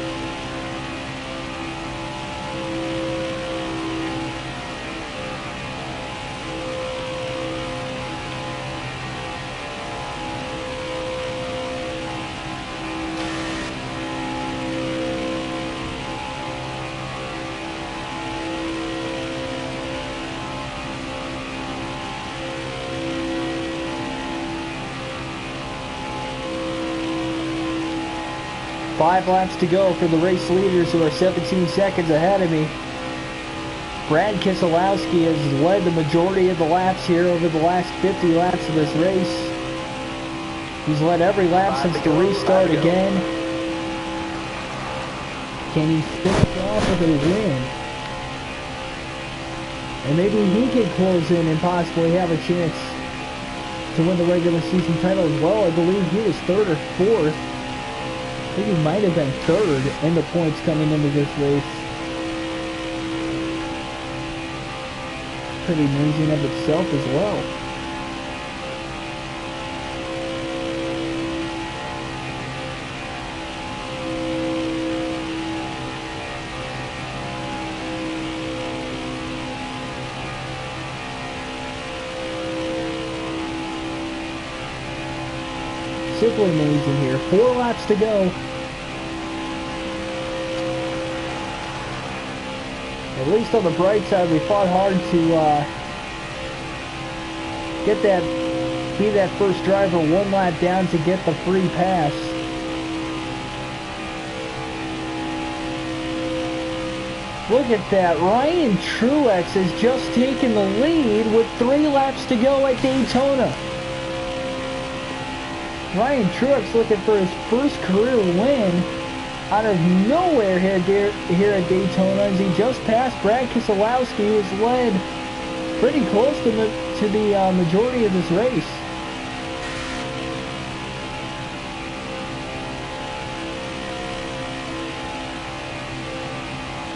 Five laps to go for the race leaders, who are 17 seconds ahead of me. Brad Keselowski has led the majority of the laps here over the last 50 laps of this race. He's led every lap since the restart again. Can he finish off with a win? And maybe he can close in and possibly have a chance to win the regular season title as well. I believe he was 3rd or 4th. I think he might have been 3rd in the points coming into this race. Pretty amazing of itself as well. Simply amazing here. 4 laps to go. At least on the bright side, we fought hard to be that first driver 1 lap down to get the free pass. Look at that. Ryan Truex has just taken the lead with 3 laps to go at Daytona. Ryan Truex looking for his first career win out of nowhere here at Daytona, as he just passed Brad Keselowski, who has led pretty close to the majority of this race.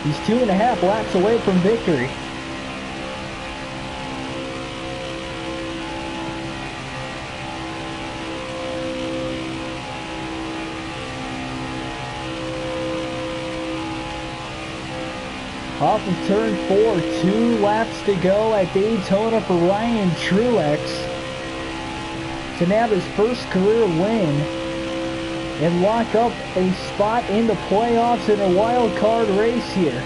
He's 2.5 laps away from victory. Off of turn 4, 2 laps to go at Daytona for Ryan Truex to nab his first career win and lock up a spot in the playoffs in a wild card race here.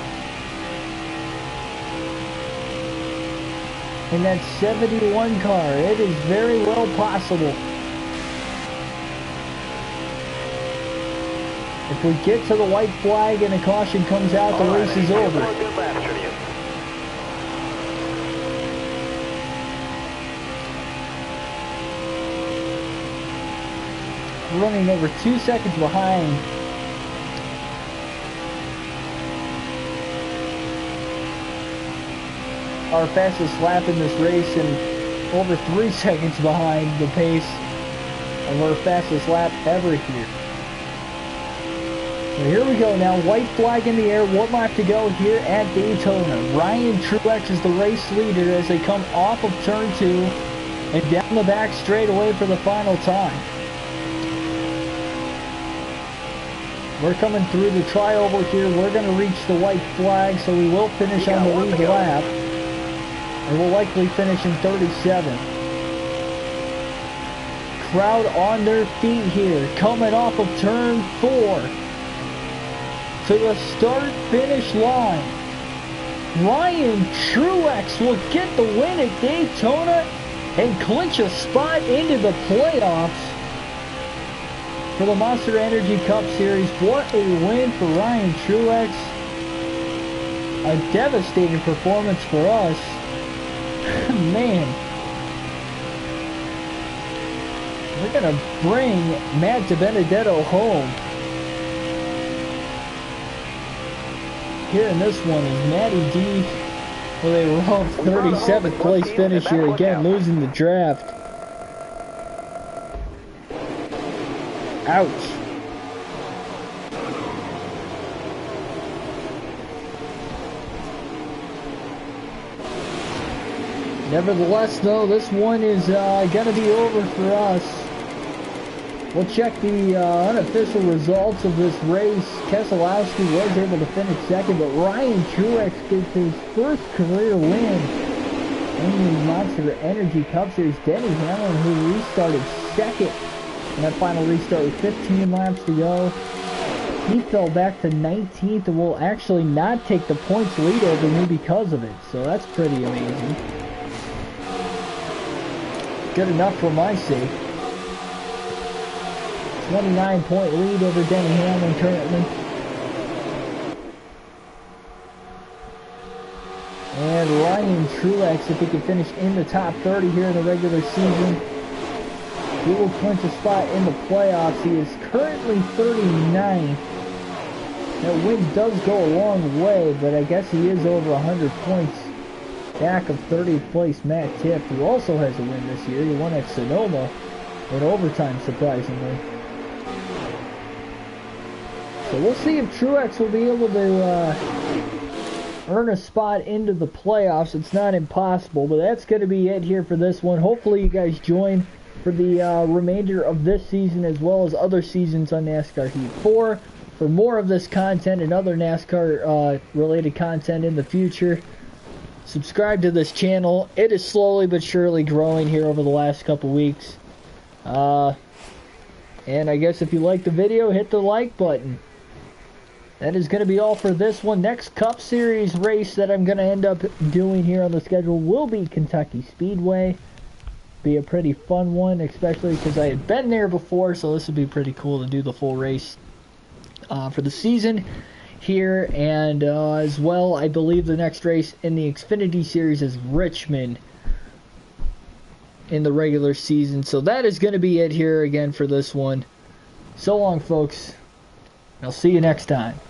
In that 71 car, it is very well possible. If we get to the white flag and a caution comes out, the race is over. Running over 2 seconds behind. Our fastest lap in this race, and over 3 seconds behind the pace of our fastest lap ever here. So here we go now, white flag in the air, 1 lap to go here at Daytona. Ryan Truex is the race leader as they come off of turn 2 and down the back straightaway for the final time. We're coming through the trioval here. We're going to reach the white flag, so we will finish on the lead lap. And we'll likely finish in 37. Crowd on their feet here, coming off of turn 4. To the start-finish line. Ryan Truex will get the win at Daytona and clinch a spot into the playoffs for the Monster Energy Cup Series. What a win for Ryan Truex. A devastating performance for us. Man. We're going to bring Matt DiBenedetto home. Here in this one is Matty D. Well, they were off 37th place finish here again, losing the draft. Ouch. Nevertheless, though, this one is going to be over for us. We'll check the unofficial results of this race. Keselowski was able to finish second, but Ryan Truex gets his first career win in the Monster Energy Cup Series. Denny Hamlin, who restarted second in that final restart with 15 laps to go, he fell back to 19th and will actually not take the points lead over me because of it. So that's pretty amazing. Good enough for my sake. 29-point lead over Denny Hamlin currently. And Ryan Truex, if he can finish in the top 30 here in the regular season, he will clinch a spot in the playoffs. He is currently 39th. That win does go a long way, but I guess he is over 100 points back of 30th place Matt Tiff, who also has a win this year. He won at Sonoma in overtime, surprisingly. So we'll see if Truex will be able to earn a spot into the playoffs. It's not impossible, but that's going to be it here for this one. Hopefully you guys join for the remainder of this season as well as other seasons on NASCAR Heat 4 for more of this content and other NASCAR related content in the future. Subscribe to this channel. It is slowly but surely growing here over the last couple weeks. And I guess if you like the video, hit the like button. That is going to be all for this one. Next Cup Series race that I'm going to end up doing here on the schedule will be Kentucky Speedway. Be a pretty fun one, especially because I had been there before, so this would be pretty cool to do the full race for the season here. And as well, I believe the next race in the Xfinity Series is Richmond in the regular season. So that is going to be it here again for this one. So long, folks. I'll see you next time.